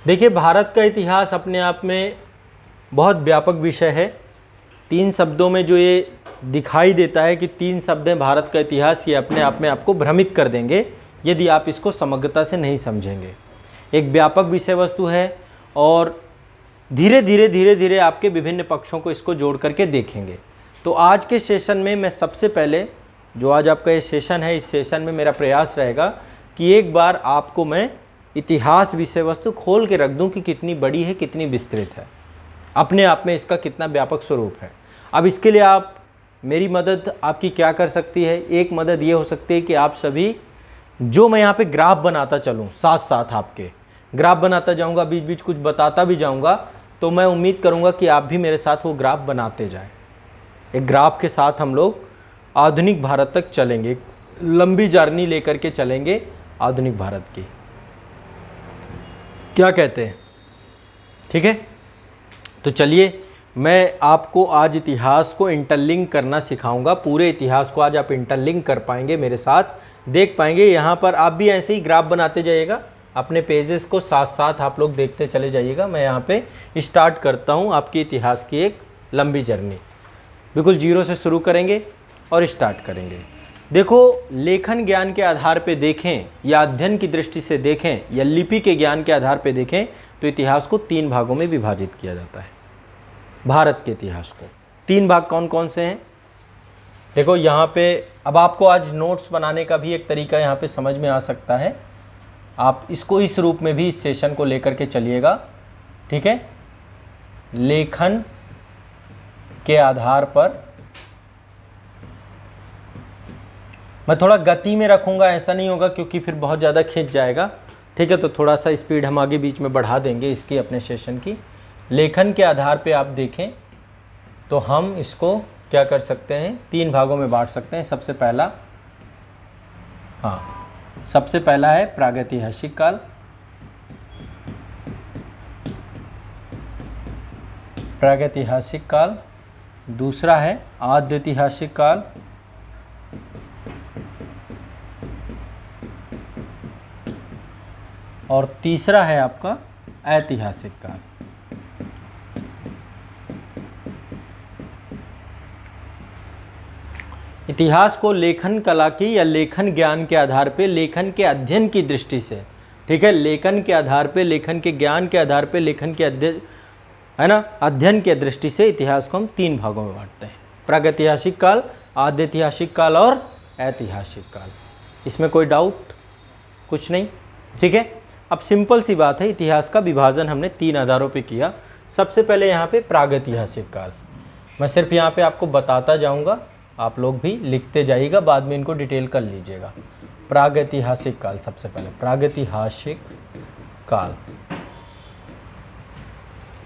देखिए, भारत का इतिहास अपने आप में बहुत व्यापक विषय है। 3 शब्दों में जो ये दिखाई देता है कि 3 शब्द हैं भारत का इतिहास, ये अपने आप में आपको भ्रमित कर देंगे यदि आप इसको समग्रता से नहीं समझेंगे। एक व्यापक विषय वस्तु है और धीरे धीरे आपके विभिन्न पक्षों को इसको जोड़ करके देखेंगे। तो आज के सेशन में मैं सबसे पहले, जो आज आपका ये सेशन है, इस सेशन में मेरा प्रयास रहेगा कि एक बार आपको मैं इतिहास विषय वस्तु खोल के रख दूं कि कितनी बड़ी है, कितनी विस्तृत है, अपने आप में इसका कितना व्यापक स्वरूप है। अब इसके लिए आप, मेरी मदद आपकी क्या कर सकती है? एक मदद ये हो सकती है कि आप सभी, जो मैं यहाँ पे ग्राफ बनाता चलूँ, साथ साथ आपके ग्राफ बनाता जाऊँगा, बीच बीच कुछ बताता भी जाऊँगा, तो मैं उम्मीद करूँगा कि आप भी मेरे साथ वो ग्राफ बनाते जाएं। एक ग्राफ के साथ हम लोग आधुनिक भारत तक चलेंगे, एक लंबी जर्नी लेकर के चलेंगे आधुनिक भारत की। क्या कहते हैं? ठीक है, तो चलिए मैं आपको आज इतिहास को इंटरलिंक करना सिखाऊंगा। पूरे इतिहास को आज आप इंटरलिंक कर पाएंगे, मेरे साथ देख पाएंगे। यहाँ पर आप भी ऐसे ही ग्राफ बनाते जाइएगा, अपने पेजेस को साथ साथ आप लोग देखते चले जाइएगा। मैं यहाँ पे स्टार्ट करता हूँ आपकी इतिहास की एक लंबी जर्नी। बिल्कुल जीरो से शुरू करेंगे और स्टार्ट करेंगे। देखो, लेखन ज्ञान के आधार पे देखें या अध्ययन की दृष्टि से देखें या लिपि के ज्ञान के आधार पे देखें तो इतिहास को 3 भागों में विभाजित किया जाता है। भारत के इतिहास को 3 भाग कौन कौन से हैं? देखो यहाँ पे, अब आपको आज नोट्स बनाने का भी एक तरीका यहाँ पे समझ में आ सकता है। आप इसको इस रूप में भी इस सेशन को लेकर के चलिएगा, ठीक है। लेखन के आधार पर मैं थोड़ा गति में रखूँगा, ऐसा नहीं होगा क्योंकि फिर बहुत ज़्यादा खींच जाएगा, ठीक है। तो थोड़ा सा स्पीड हम आगे बीच में बढ़ा देंगे इसकी, अपने सेशन की। लेखन के आधार पे आप देखें तो हम इसको क्या कर सकते हैं, 3 भागों में बांट सकते हैं। सबसे पहला है प्रागैतिहासिक काल, दूसरा है आद्यैतिहासिक काल, और तीसरा है आपका ऐतिहासिक काल। इतिहास को लेखन कला की या लेखन ज्ञान के आधार पे, लेखन के अध्ययन की दृष्टि से, ठीक है, लेखन के आधार पे, लेखन के ज्ञान के आधार पे, लेखन के अध्ययन, है ना, अध्ययन के दृष्टि से इतिहास को हम 3 भागों में बांटते हैं। प्रागैतिहासिक काल, आद्यैतिहासिक काल और ऐतिहासिक काल। इसमें कोई डाउट कुछ नहीं, ठीक है। अब सिंपल सी बात है, इतिहास का विभाजन हमने 3 आधारों पे किया। सबसे पहले यहाँ पे प्रागैतिहासिक काल, मैं सिर्फ यहाँ पे आपको बताता जाऊँगा, आप लोग भी लिखते जाइएगा, बाद में इनको डिटेल कर लीजिएगा। प्रागैतिहासिक काल, सबसे पहले प्रागैतिहासिक काल।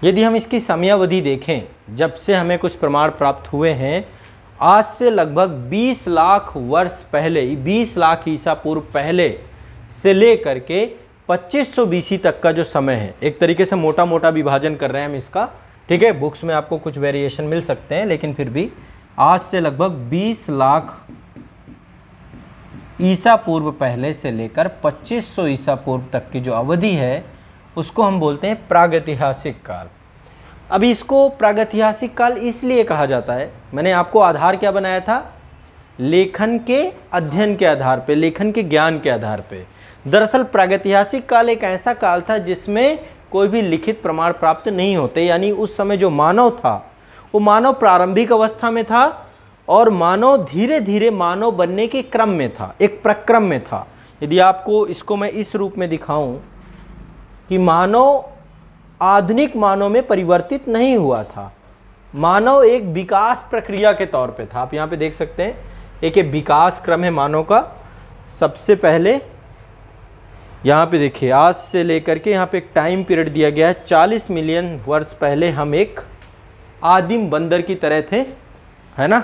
यदि हम इसकी समयावधि देखें, जब से हमें कुछ प्रमाण प्राप्त हुए हैं, आज से लगभग 20 लाख वर्ष पहले, 20 लाख ईसा पूर्व पहले से लेकर के 2500 BC तक का जो समय है, एक तरीके से मोटा मोटा विभाजन कर रहे हैं हम इसका, ठीक है। बुक्स में आपको कुछ वेरिएशन मिल सकते हैं, लेकिन फिर भी आज से लगभग 20 लाख ईसा पूर्व पहले से लेकर 2500 ईसा पूर्व तक की जो अवधि है, उसको हम बोलते हैं प्रागैतिहासिक काल। अभी इसको प्रागैतिहासिक काल इसलिए कहा जाता है, मैंने आपको आधार क्या बनाया था, लेखन के अध्ययन के आधार पे, लेखन के ज्ञान के आधार पे। दरअसल प्रागैतिहासिक काल एक ऐसा काल था जिसमें कोई भी लिखित प्रमाण प्राप्त नहीं होते, यानी उस समय जो मानव था वो मानव प्रारंभिक अवस्था में था और मानव धीरे धीरे मानव बनने के क्रम में था, एक प्रक्रम में था। यदि आपको इसको मैं इस रूप में दिखाऊं कि मानव आधुनिक मानव में परिवर्तित नहीं हुआ था, मानव एक विकास प्रक्रिया के तौर पे था। आप यहाँ पे देख सकते हैं, एक विकास क्रम है मानव का। सबसे पहले यहाँ पे देखिए, आज से लेकर के यहाँ पे एक टाइम पीरियड दिया गया है, 40 मिलियन वर्ष पहले हम एक आदिम बंदर की तरह थे, है ना।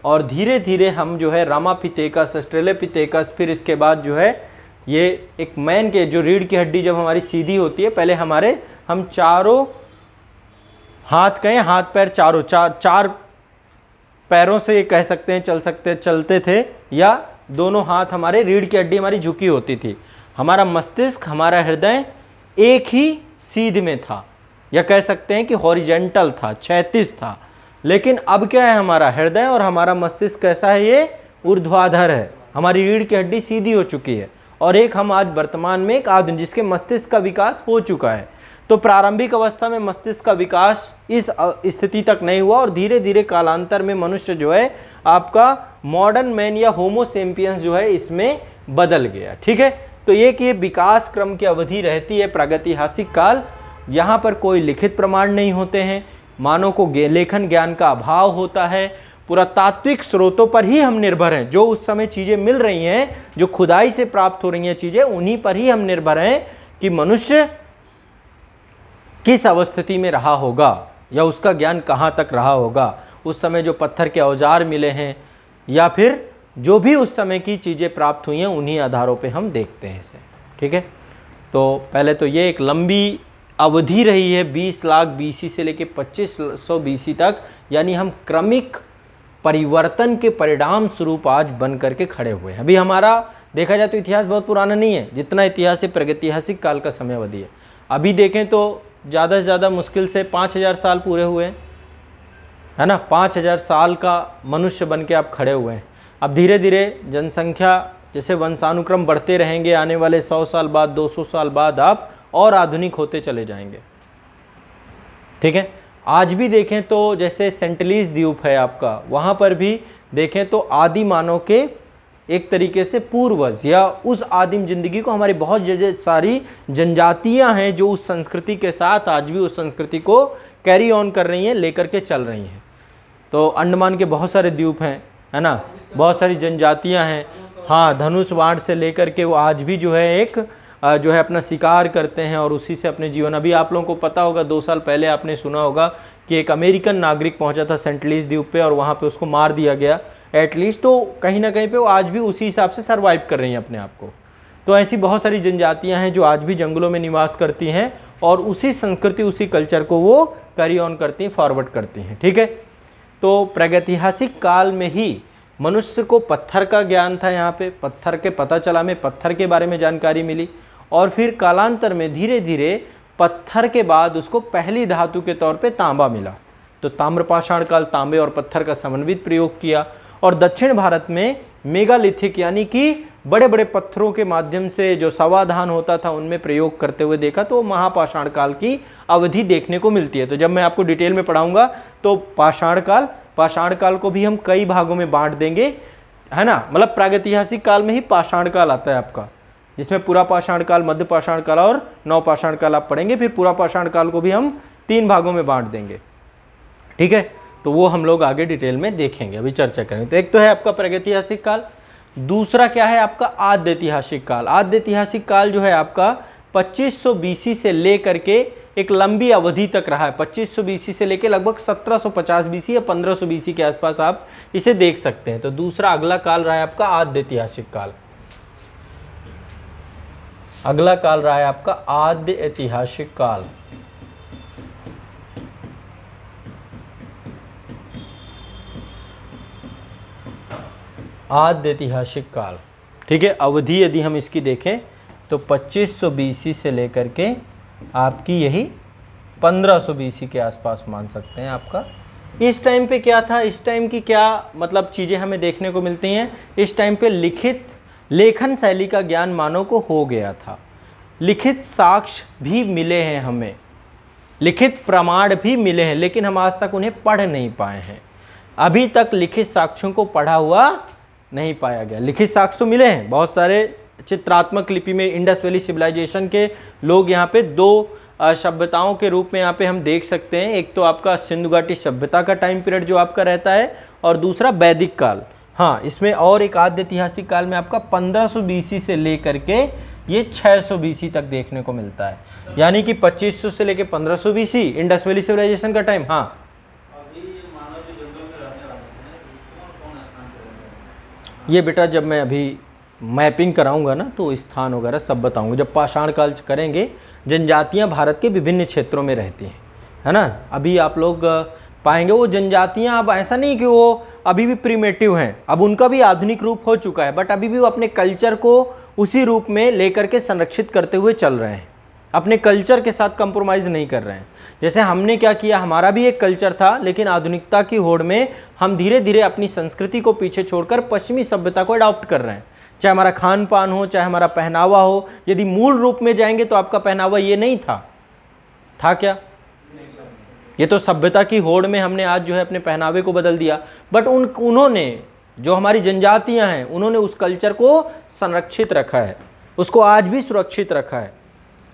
और धीरे धीरे हम जो है रामापिथेकस, ऑस्ट्रेलोपिथेकस, फिर इसके बाद जो है ये एक मैन के जो रीढ़ की हड्डी जब हमारी सीधी होती है, पहले हम चारों हाथ कहें, हाथ पैर चारों, चार पैरों से कह सकते हैं चलते थे, या दोनों हाथ हमारे, रीढ़ की हड्डी हमारी झुकी होती थी, हमारा मस्तिष्क, हमारा हृदय एक ही सीध में था, या कह सकते हैं कि हॉरिजेंटल था, क्षैतिज था। लेकिन अब क्या है, हमारा हृदय और हमारा मस्तिष्क कैसा है, ये ऊर्ध्वाधर है। हमारी रीढ़ की हड्डी सीधी हो चुकी है, और एक हम आज वर्तमान में एक आधुनिक जिसके मस्तिष्क का विकास हो चुका है। तो प्रारंभिक अवस्था में मस्तिष्क का विकास इस स्थिति तक नहीं हुआ, और धीरे धीरे कालांतर में मनुष्य जो है आपका मॉडर्न मैन या होमो सेपियंस जो है इसमें बदल गया। ठीक है, तो ये कि विकास क्रम की अवधि रहती है प्रागैतिहासिक काल। यहाँ पर कोई लिखित प्रमाण नहीं होते हैं, मानव को लेखन ज्ञान का अभाव होता है, पुरातात्विक स्रोतों पर ही हम निर्भर हैं। जो उस समय चीज़ें मिल रही हैं, जो खुदाई से प्राप्त हो रही हैं चीज़ें, उन्हीं पर ही हम निर्भर हैं कि मनुष्य किस अवस्थिति में रहा होगा या उसका ज्ञान कहाँ तक रहा होगा। उस समय जो पत्थर के औजार मिले हैं या फिर जो भी उस समय की चीज़ें प्राप्त हुई हैं, उन्हीं आधारों पे हम देखते हैं इसे। ठीक है, तो पहले तो ये एक लंबी अवधि रही है 20 लाख BC से लेकर 2500 BC तक, यानी हम क्रमिक परिवर्तन के परिणाम स्वरूप आज बन करके खड़े हुए हैं। अभी हमारा देखा जाए तो इतिहास बहुत पुराना नहीं है, जितना इतिहास है प्रागैतिहासिक काल का समय अवधि है। अभी देखें तो ज़्यादा से ज़्यादा मुश्किल से 5000 साल पूरे हुए हैं, है ना। 5000 साल का मनुष्य बन के आप खड़े हुए हैं। अब धीरे धीरे जनसंख्या जैसे वंशानुक्रम बढ़ते रहेंगे, आने वाले 100 साल बाद 200 साल बाद आप और आधुनिक होते चले जाएंगे। ठीक है, आज भी देखें तो जैसे सेंटिलीज द्वीप है आपका, वहाँ पर भी देखें तो आदि मानव के एक तरीके से पूर्वज या उस आदिम जिंदगी को हमारी बहुत सारी जनजातियां हैं जो उस संस्कृति के साथ आज भी उस संस्कृति को कैरी ऑन कर रही हैं, लेकर के चल रही हैं। तो अंडमान के बहुत सारे द्वीप हैं, है ना, बहुत सारी जनजातियां हैं। हाँ, धनुष बाण से लेकर के वो आज भी जो है एक जो है अपना शिकार करते हैं और उसी से अपने जीवन। अभी आप लोगों को पता होगा 2 साल पहले आपने सुना होगा कि एक अमेरिकन नागरिक पहुंचा था सेंटिलीज द्वीप पे और वहाँ पे उसको मार दिया गया एटलीस्ट। तो कहीं ना कहीं पे वो आज भी उसी हिसाब से सर्वाइव कर रही हैं अपने आप को। तो ऐसी बहुत सारी जनजातियां हैं जो आज भी जंगलों में निवास करती हैं और उसी संस्कृति उसी कल्चर को वो कैरी ऑन करती हैं, फॉरवर्ड करती हैं। ठीक है, तो प्रागैतिहासिक काल में ही मनुष्य को पत्थर का ज्ञान था। यहाँ पे पत्थर के पता चला, में पत्थर के बारे में जानकारी मिली, और फिर कालांतर में धीरे धीरे पत्थर के बाद उसको पहली धातु के तौर पे तांबा मिला। तो ताम्रपाषाण काल तांबे और पत्थर का समन्वित प्रयोग किया, और दक्षिण भारत में मेगालिथिक यानी कि बड़े बड़े पत्थरों के माध्यम से जो समाधान होता था उनमें प्रयोग करते हुए देखा। तो महापाषाण काल की अवधि देखने को मिलती है। तो जब मैं आपको डिटेल में पढ़ाऊंगा तो पाषाण काल को भी हम कई भागों में बांट देंगे, है ना। मतलब प्रागैतिहासिक काल में ही पाषाण काल आता है आपका, जिसमें पूरा पाषाण काल, मध्य पाषाण काल और नवपाषाण काल आप पढ़ेंगे। फिर पूरा पाषाण काल को भी हम 3 भागों में बांट देंगे। ठीक है, तो वो हम लोग आगे डिटेल में देखेंगे, अभी चर्चा करेंगे। तो एक तो है आपका प्रागैतिहासिक काल, दूसरा क्या है आपका आद्य ऐतिहासिक काल। आद्य ऐतिहासिक काल जो है आपका 2500 BC से लेकर के एक लंबी अवधि तक रहा है। 2500 BC से लेकर लगभग 1750 BC या 1500 BC के आसपास आप इसे देख सकते हैं। तो दूसरा अगला काल रहा है आपका आद्य ऐतिहासिक काल। अगला काल रहा है आपका आद्य ऐतिहासिक काल। आद्य ऐतिहासिक काल, ठीक है। अवधि यदि हम इसकी देखें तो 2500 BC से लेकर के आपकी यही 1500 BC के आसपास मान सकते हैं आपका। इस टाइम पे क्या था, इस टाइम की क्या मतलब चीज़ें हमें देखने को मिलती हैं। इस टाइम पे लिखित लेखन शैली का ज्ञान मानव को हो गया था। लिखित साक्ष्य भी मिले हैं, हमें लिखित प्रमाण भी मिले हैं, लेकिन हम आज तक उन्हें पढ़ नहीं पाए हैं। अभी तक लिखित साक्ष्यों को पढ़ा हुआ नहीं पाया गया। लिखित साक्ष्य मिले हैं बहुत सारे, चित्रात्मक लिपि में इंडस वैली सिविलाइजेशन के लोग यहाँ पे 2 सभ्यताओं के रूप में यहाँ पे हम देख सकते हैं। एक तो आपका सिंधु घाटी सभ्यता का टाइम पीरियड जो आपका रहता है, और दूसरा वैदिक काल। हाँ, इसमें और एक आद्य ऐतिहासिक काल में आपका 1500 BC से लेकर के ये 600 BC तक देखने को मिलता है। यानी कि 2500 से लेकर 1500 BC इंडस वैली सिविलाइजेशन का टाइम। हाँ, ये बेटा जब मैं अभी मैपिंग कराऊंगा ना तो स्थान वगैरह सब बताऊंगा। जब पाषाण काल करेंगे, जनजातियां भारत के विभिन्न क्षेत्रों में रहती हैं, है ना। अभी आप लोग पाएंगे वो जनजातियां अब ऐसा नहीं कि वो अभी भी प्रीमेटिव हैं, अब उनका भी आधुनिक रूप हो चुका है, बट अभी भी वो अपने कल्चर को उसी रूप में लेकर के संरक्षित करते हुए चल रहे हैं, अपने कल्चर के साथ कंप्रोमाइज़ नहीं कर रहे हैं। जैसे हमने क्या किया, हमारा भी एक कल्चर था, लेकिन आधुनिकता की होड़ में हम धीरे धीरे अपनी संस्कृति को पीछे छोड़कर पश्चिमी सभ्यता को अडॉप्ट कर रहे हैं। चाहे हमारा खान पान हो, चाहे हमारा पहनावा हो। यदि मूल रूप में जाएंगे तो आपका पहनावा ये नहीं था क्या? ये तो सभ्यता की होड़ में हमने आज जो है अपने पहनावे को बदल दिया। बट उन्होंने, जो हमारी जनजातियां हैं, उन्होंने उस कल्चर को संरक्षित रखा है, उसको आज भी सुरक्षित रखा है।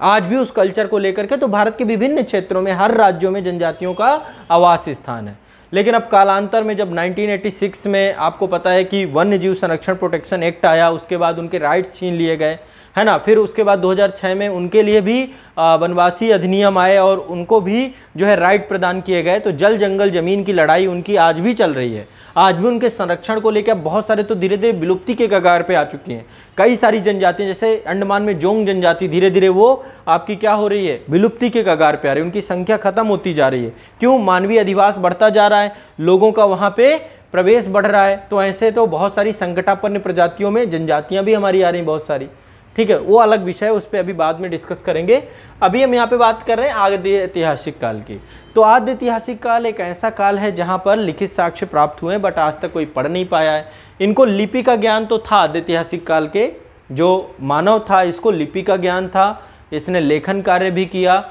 आज भी उस कल्चर को लेकर के तो भारत के विभिन्न क्षेत्रों में, हर राज्यों में जनजातियों का आवास स्थान है। लेकिन अब कालांतर में जब 1986 में आपको पता है कि वन्य जीव संरक्षण प्रोटेक्शन एक्ट आया, उसके बाद उनके राइट्स छीन लिए गए, है ना। फिर उसके बाद 2006 में उनके लिए भी वनवासी अधिनियम आए और उनको भी जो है राइट प्रदान किए गए। तो जल जंगल जमीन की लड़ाई उनकी आज भी चल रही है। आज भी उनके संरक्षण को लेकर बहुत सारे तो धीरे धीरे विलुप्ति के कगार पे आ चुकी हैं। कई सारी जनजातियां, जैसे अंडमान में जोंग जनजाति, धीरे धीरे वो आपकी क्या हो रही है, विलुप्ति के कगार पे आ रही है। उनकी संख्या खत्म होती जा रही है। क्यों? मानवीय अधिवास बढ़ता जा रहा है, लोगों का वहाँ पे प्रवेश बढ़ रहा है। तो ऐसे तो बहुत सारी संकटापन्न प्रजातियों में जनजातियां भी हमारी आ रही बहुत सारी। ठीक है, वो अलग विषय है, उस पर अभी बाद में डिस्कस करेंगे। अभी हम यहाँ पे बात कर रहे हैं आद्य ऐतिहासिक काल की। तो आद्य ऐतिहासिक काल एक ऐसा काल है जहाँ पर लिखित साक्ष्य प्राप्त हुए हैं, बट आज तक कोई पढ़ नहीं पाया है। इनको लिपि का ज्ञान तो था, आद्य ऐतिहासिक काल के जो मानव था इसको लिपि का ज्ञान था, इसने लेखन कार्य भी किया।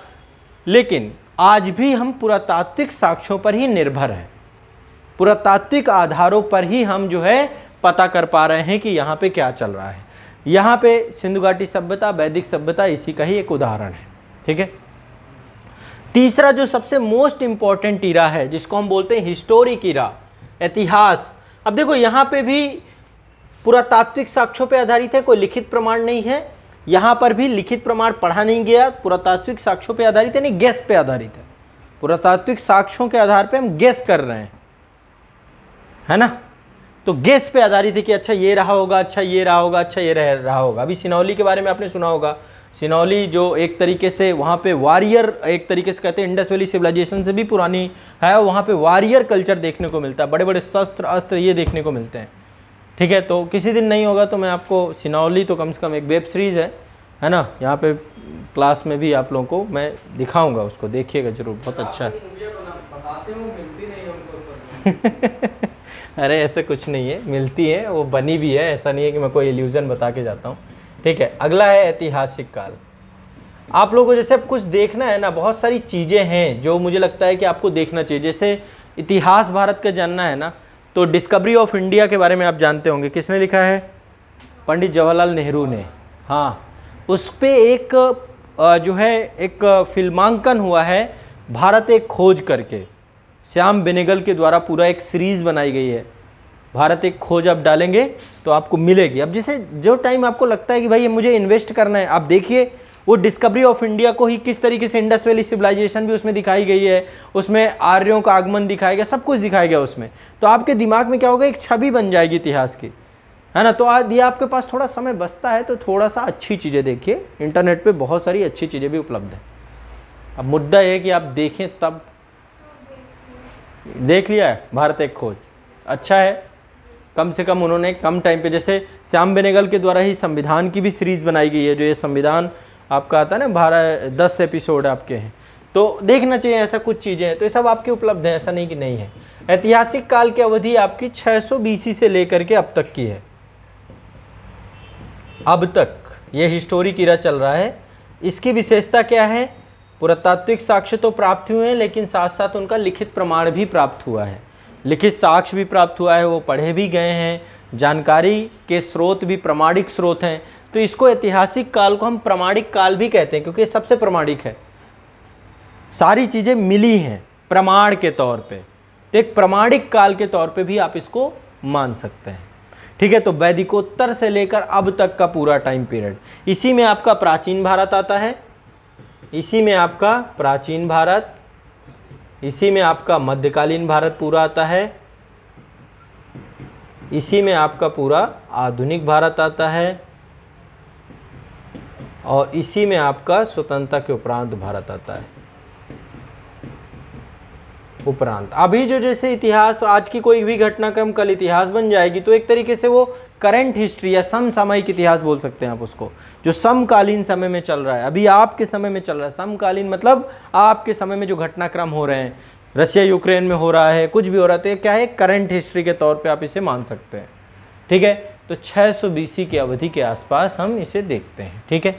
लेकिन आज भी हम पुरातात्विक साक्ष्यों पर ही निर्भर हैं, पुरातात्विक आधारों पर ही हम जो है पता कर पा रहे हैं कि यहाँ पे क्या चल रहा है। यहाँ पे सिंधु घाटी सभ्यता, वैदिक सभ्यता इसी का ही एक उदाहरण है। ठीक है, तीसरा जो सबसे मोस्ट इंपॉर्टेंट ईरा है, जिसको हम बोलते हैं हिस्टोरिक ईरा, इतिहास। अब देखो यहाँ पे भी पुरातात्विक साक्ष्यों पे आधारित है, कोई लिखित प्रमाण नहीं है। यहाँ पर भी लिखित प्रमाण पढ़ा नहीं गया, पुरातात्विक साक्ष्यों पे आधारित है, नहीं गेस पे आधारित है। पुरातात्विक साक्ष्यों के आधार पे हम गेस कर रहे हैं, है ना। तो गेस पे आधारित है कि अच्छा ये रहा होगा, अच्छा ये रहा होगा, अच्छा ये रहा होगा। अभी सिनौली के बारे में आपने सुना होगा। सिनौली जो एक तरीके से वहाँ पे वारियर, एक तरीके से कहते हैं इंडस वैली सिविलाइजेशन से भी पुरानी है, वहाँ पे वारियर कल्चर देखने को मिलता है, बड़े बड़े शस्त्र अस्त्र ये देखने को मिलते हैं। ठीक है, तो किसी दिन नहीं होगा तो मैं आपको सिनौली, तो कम से कम एक वेब सीरीज़ है ना, यहाँ पे क्लास में भी आप लोगों को मैं दिखाऊँगा, उसको देखिएगा जरूर, बहुत अच्छा है। अरे ऐसा कुछ नहीं है, मिलती है, वो बनी भी है, ऐसा नहीं है कि मैं कोई इल्यूजन बता के जाता हूँ। ठीक है, अगला है ऐतिहासिक काल। आप लोगों को जैसे अब कुछ देखना है ना, बहुत सारी चीज़ें हैं जो मुझे लगता है कि आपको देखना चाहिए। जैसे इतिहास भारत का जानना है ना, तो डिस्कवरी ऑफ इंडिया के बारे में आप जानते होंगे, किसने लिखा है? पंडित जवाहरलाल नेहरू ने। हाँ, उस पर एक जो है एक फिल्मांकन हुआ है, भारत एक खोज करके, श्याम बेनेगल के द्वारा पूरा एक सीरीज़ बनाई गई है, भारत एक खोज। आप डालेंगे तो आपको मिलेगी। अब जैसे जो टाइम आपको लगता है कि भाई ये मुझे इन्वेस्ट करना है, आप देखिए वो डिस्कवरी ऑफ इंडिया को ही किस तरीके से इंडस वैली सिविलाइजेशन भी उसमें दिखाई गई है, उसमें आर्यों का आगमन दिखाया गया, सब कुछ दिखाया गया उसमें। तो आपके दिमाग में क्या होगा, एक छवि बन जाएगी इतिहास की, है ना। तो आज ये आपके पास थोड़ा समय बचता है तो थोड़ा सा अच्छी चीज़ें देखिए, इंटरनेट पर बहुत सारी अच्छी चीज़ें भी उपलब्ध हैं। अब मुद्दा ये है कि आप देखें तब। देख लिया है भारत एक खोज, अच्छा है, कम से कम उन्होंने कम टाइम पे, जैसे श्याम बेनेगल के द्वारा ही संविधान की भी सीरीज़ बनाई गई है, जो ये संविधान आपका आता है ना, 10 एपिसोड आपके हैं, तो देखना चाहिए। ऐसा कुछ चीज़ें हैं तो ये सब आपके उपलब्ध हैं, ऐसा नहीं कि नहीं है। ऐतिहासिक काल की अवधि आपकी 600 BC से लेकर के अब तक की है, अब तक ये हिस्टोरिक ईरा चल रहा है। इसकी विशेषता क्या है? पुरातात्विक साक्ष्य तो प्राप्त हुए हैं, लेकिन साथ साथ उनका लिखित प्रमाण भी प्राप्त हुआ है, लिखित साक्ष्य भी प्राप्त हुआ है, वो पढ़े भी गए हैं, जानकारी के स्रोत भी प्रामाणिक स्रोत हैं। तो इसको ऐतिहासिक काल को हम प्रामाणिक काल भी कहते हैं, क्योंकि सबसे प्रामाणिक है, सारी चीज़ें मिली हैं प्रमाण के तौर पे, तो एक प्रामाणिक काल के तौर पे भी आप इसको मान सकते हैं। ठीक है, तो वैदिकोत्तर से लेकर अब तक का पूरा टाइम पीरियड, इसी में आपका प्राचीन भारत आता है, इसी में आपका प्राचीन भारत, इसी में आपका मध्यकालीन भारत पूरा आता है, इसी में आपका पूरा आधुनिक भारत आता है, और इसी में आपका स्वतंत्रता के उपरांत भारत आता है। उपरांत। अभी जो जैसे इतिहास, आज की कोई भी घटनाक्रम कल इतिहास बन जाएगी, तो एक तरीके से वो करंट हिस्ट्री या समसामयिक इतिहास बोल सकते हैं आप उसको, जो समकालीन समय में चल रहा है, अभी आपके समय में चल रहा है। समकालीन मतलब आपके समय में जो घटनाक्रम हो रहे हैं, रशिया यूक्रेन में हो रहा है, कुछ भी हो रहा है, तो ये क्या है, करंट हिस्ट्री के तौर पे आप इसे मान सकते हैं। ठीक है, तो 600 BC की अवधि के आसपास हम इसे देखते हैं। ठीक है,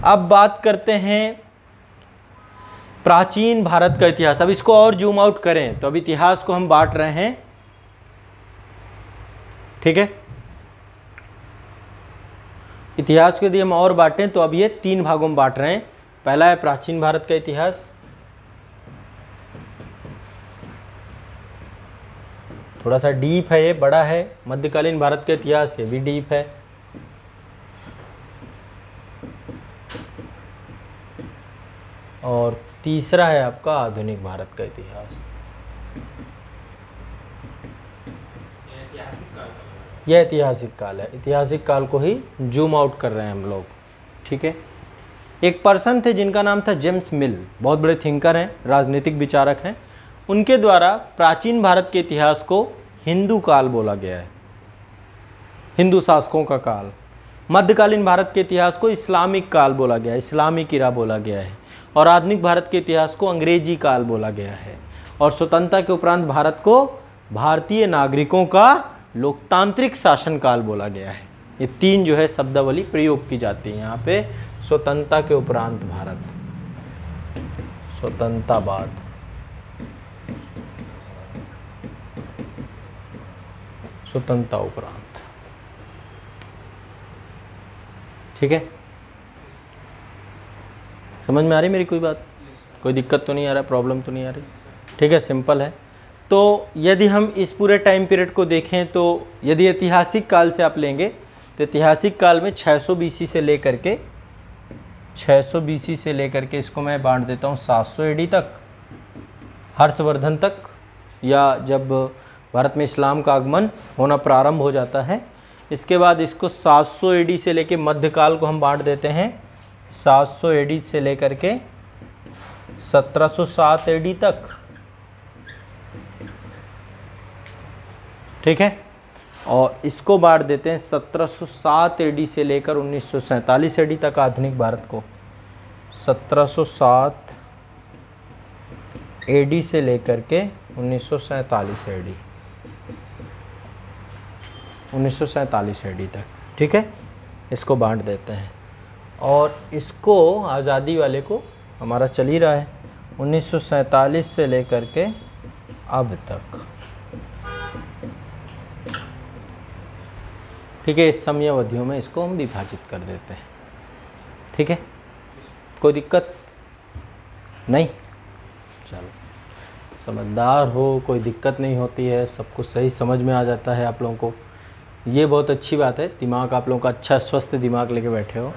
अब बात करते हैं प्राचीन भारत का इतिहास। अब इसको और जूम आउट करें तो अब इतिहास को हम बांट रहे हैं। ठीक है, इतिहास को यदि हम और बांटें तो अब ये 3 भागों में बांट रहे हैं। पहला है प्राचीन भारत का इतिहास, थोड़ा सा डीप है, ये बड़ा है। मध्यकालीन भारत का इतिहास, ये भी डीप है। और तीसरा है आपका आधुनिक भारत का इतिहास। यह ऐतिहासिक काल है, ऐतिहासिक काल को ही जूम आउट कर रहे हैं हम लोग। ठीक है, एक पर्सन थे जिनका नाम था जेम्स मिल, बहुत बड़े थिंकर हैं, राजनीतिक विचारक हैं। उनके द्वारा प्राचीन भारत के इतिहास को हिंदू काल बोला गया है, हिंदू शासकों का काल। मध्यकालीन भारत के इतिहास को इस्लामिक काल बोला गया है, इस्लामिक इरा बोला गया है। और आधुनिक भारत के इतिहास को अंग्रेजी काल बोला गया है। और स्वतंत्रता के उपरांत भारत को भारतीय नागरिकों का लोकतांत्रिक शासन काल बोला गया है। ये 3 जो है शब्दावली प्रयोग की जाती है यहाँ पे। स्वतंत्रता के उपरांत भारत, स्वतंत्रतावाद, स्वतंत्रता उपरांत। ठीक है, समझ में आ रही मेरी कोई बात? कोई दिक्कत तो नहीं आ रहा, प्रॉब्लम तो नहीं आ रही? ठीक है, सिंपल है। तो यदि हम इस पूरे टाइम पीरियड को देखें तो यदि ऐतिहासिक काल से आप लेंगे तो ऐतिहासिक काल में 600 BC से लेकर के 600 BC से लेकर के इसको मैं बांट देता हूँ 700 AD तक, हर्षवर्धन तक, या जब भारत में इस्लाम का आगमन होना प्रारंभ हो जाता है। इसके बाद इसको 700 AD से लेकर मध्यकाल को हम बांट देते हैं 700 AD से लेकर के 1707 AD तक। ठीक है, और इसको बांट देते हैं 1707 AD से लेकर 1947 AD तक आधुनिक भारत को। 1707 AD से लेकर के 1947 AD, 1947 AD तक। ठीक है, इसको बांट देते हैं। और इसको आज़ादी वाले को हमारा चल ही रहा है 1947 से लेकर के अब तक। ठीक है, इस समयावधियों में इसको हम विभाजित कर देते हैं। ठीक है, कोई दिक्कत नहीं? चलो, समझदार हो, कोई दिक्कत नहीं होती है, सब कुछ सही समझ में आ जाता है आप लोगों को। ये बहुत अच्छी बात है, दिमाग आप लोगों का अच्छा स्वस्थ दिमाग लेके बैठे हो।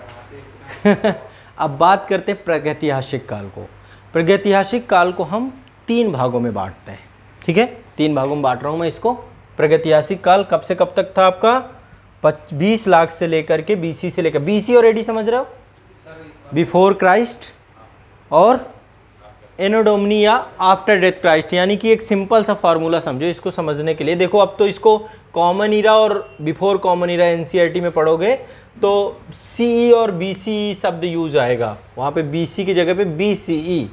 अब बात करते हैं प्रागैतिहासिक काल को। प्रागैतिहासिक काल को हम 3 भागों में बांटते हैं। ठीक है, 3 भागों में बांट रहा हूँ मैं इसको। प्रागैतिहासिक काल कब से कब तक था आपका? 20 लाख से लेकर के BC से लेकर, BC और AD समझ रहे हो? बिफोर क्राइस्ट और एनो डोमिनी या आफ्टर डेथ क्राइस्ट। यानी कि एक सिंपल सा फार्मूला समझो इसको समझने के लिए। देखो, अब तो इसको कॉमन ईरा और बिफोर कॉमन ईरा NCERT में पढ़ोगे तो CE और BCE शब्द यूज आएगा, वहाँ पे BC की जगह पे BCE।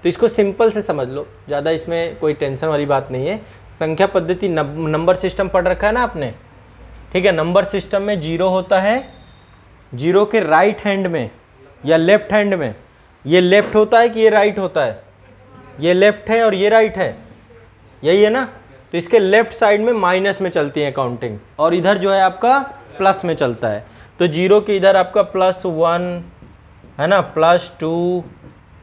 तो इसको सिंपल से समझ लो, ज़्यादा इसमें कोई टेंशन वाली बात नहीं है। संख्या पद्धति नंबर सिस्टम पढ़ रखा है ना आपने? ठीक है, नंबर सिस्टम में 0 होता है, 0 के राइट हैंड में या लेफ्ट हैंड में। ये लेफ्ट होता है कि ये राइट होता है? ये लेफ्ट है और ये राइट है, यही है ना? तो इसके लेफ्ट साइड में माइनस में चलती है काउंटिंग, और इधर जो है आपका प्लस में चलता है। तो 0 के इधर आपका +1 है ना, +2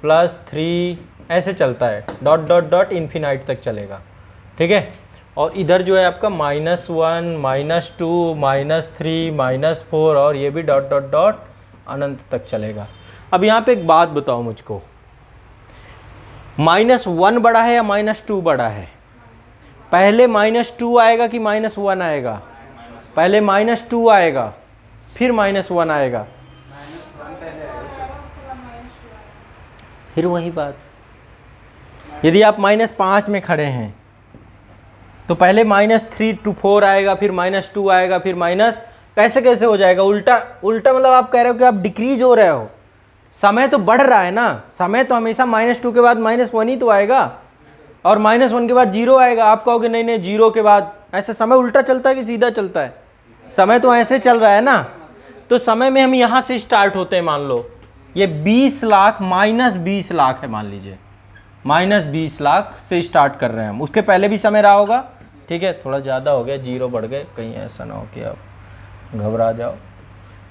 +3 ऐसे चलता है, डॉट डॉट डॉट इन्फिनाइट तक चलेगा। ठीक है, और इधर जो है आपका -1 -2 -3 -4 और ये भी डॉट डॉट डॉट अनंत तक चलेगा। अब यहाँ पे एक बात बताओ मुझको, -1 बड़ा है या -2 बड़ा है? पहले -2 आएगा कि -1 आएगा? पहले -2 आएगा फिर -1 आएगा। फिर वही बात, यदि आप -5 में खड़े हैं तो पहले -3 to 4 आएगा, फिर -2 आएगा, फिर माइनस, कैसे कैसे हो जाएगा उल्टा उल्टा। मतलब आप कह रहे हो कि आप डिक्रीज हो रहे हो, समय तो बढ़ रहा है ना, समय तो हमेशा -2 के बाद -1 ही तो आएगा और -1 के बाद 0 आएगा। आप कहोगे नहीं नहीं 0 के बाद, ऐसा समय उल्टा चलता है कि सीधा चलता है? समय तो ऐसे चल रहा है ना। तो समय में हम यहाँ से स्टार्ट होते हैं, मान लो ये 20 लाख -20 लाख है, मान लीजिए -20 लाख से स्टार्ट कर रहे हैं हम। उसके पहले भी समय रहा होगा, ठीक है, थोड़ा ज़्यादा हो गया, 0 बढ़ गए, कहीं ऐसा ना हो कि आप घबरा जाओ।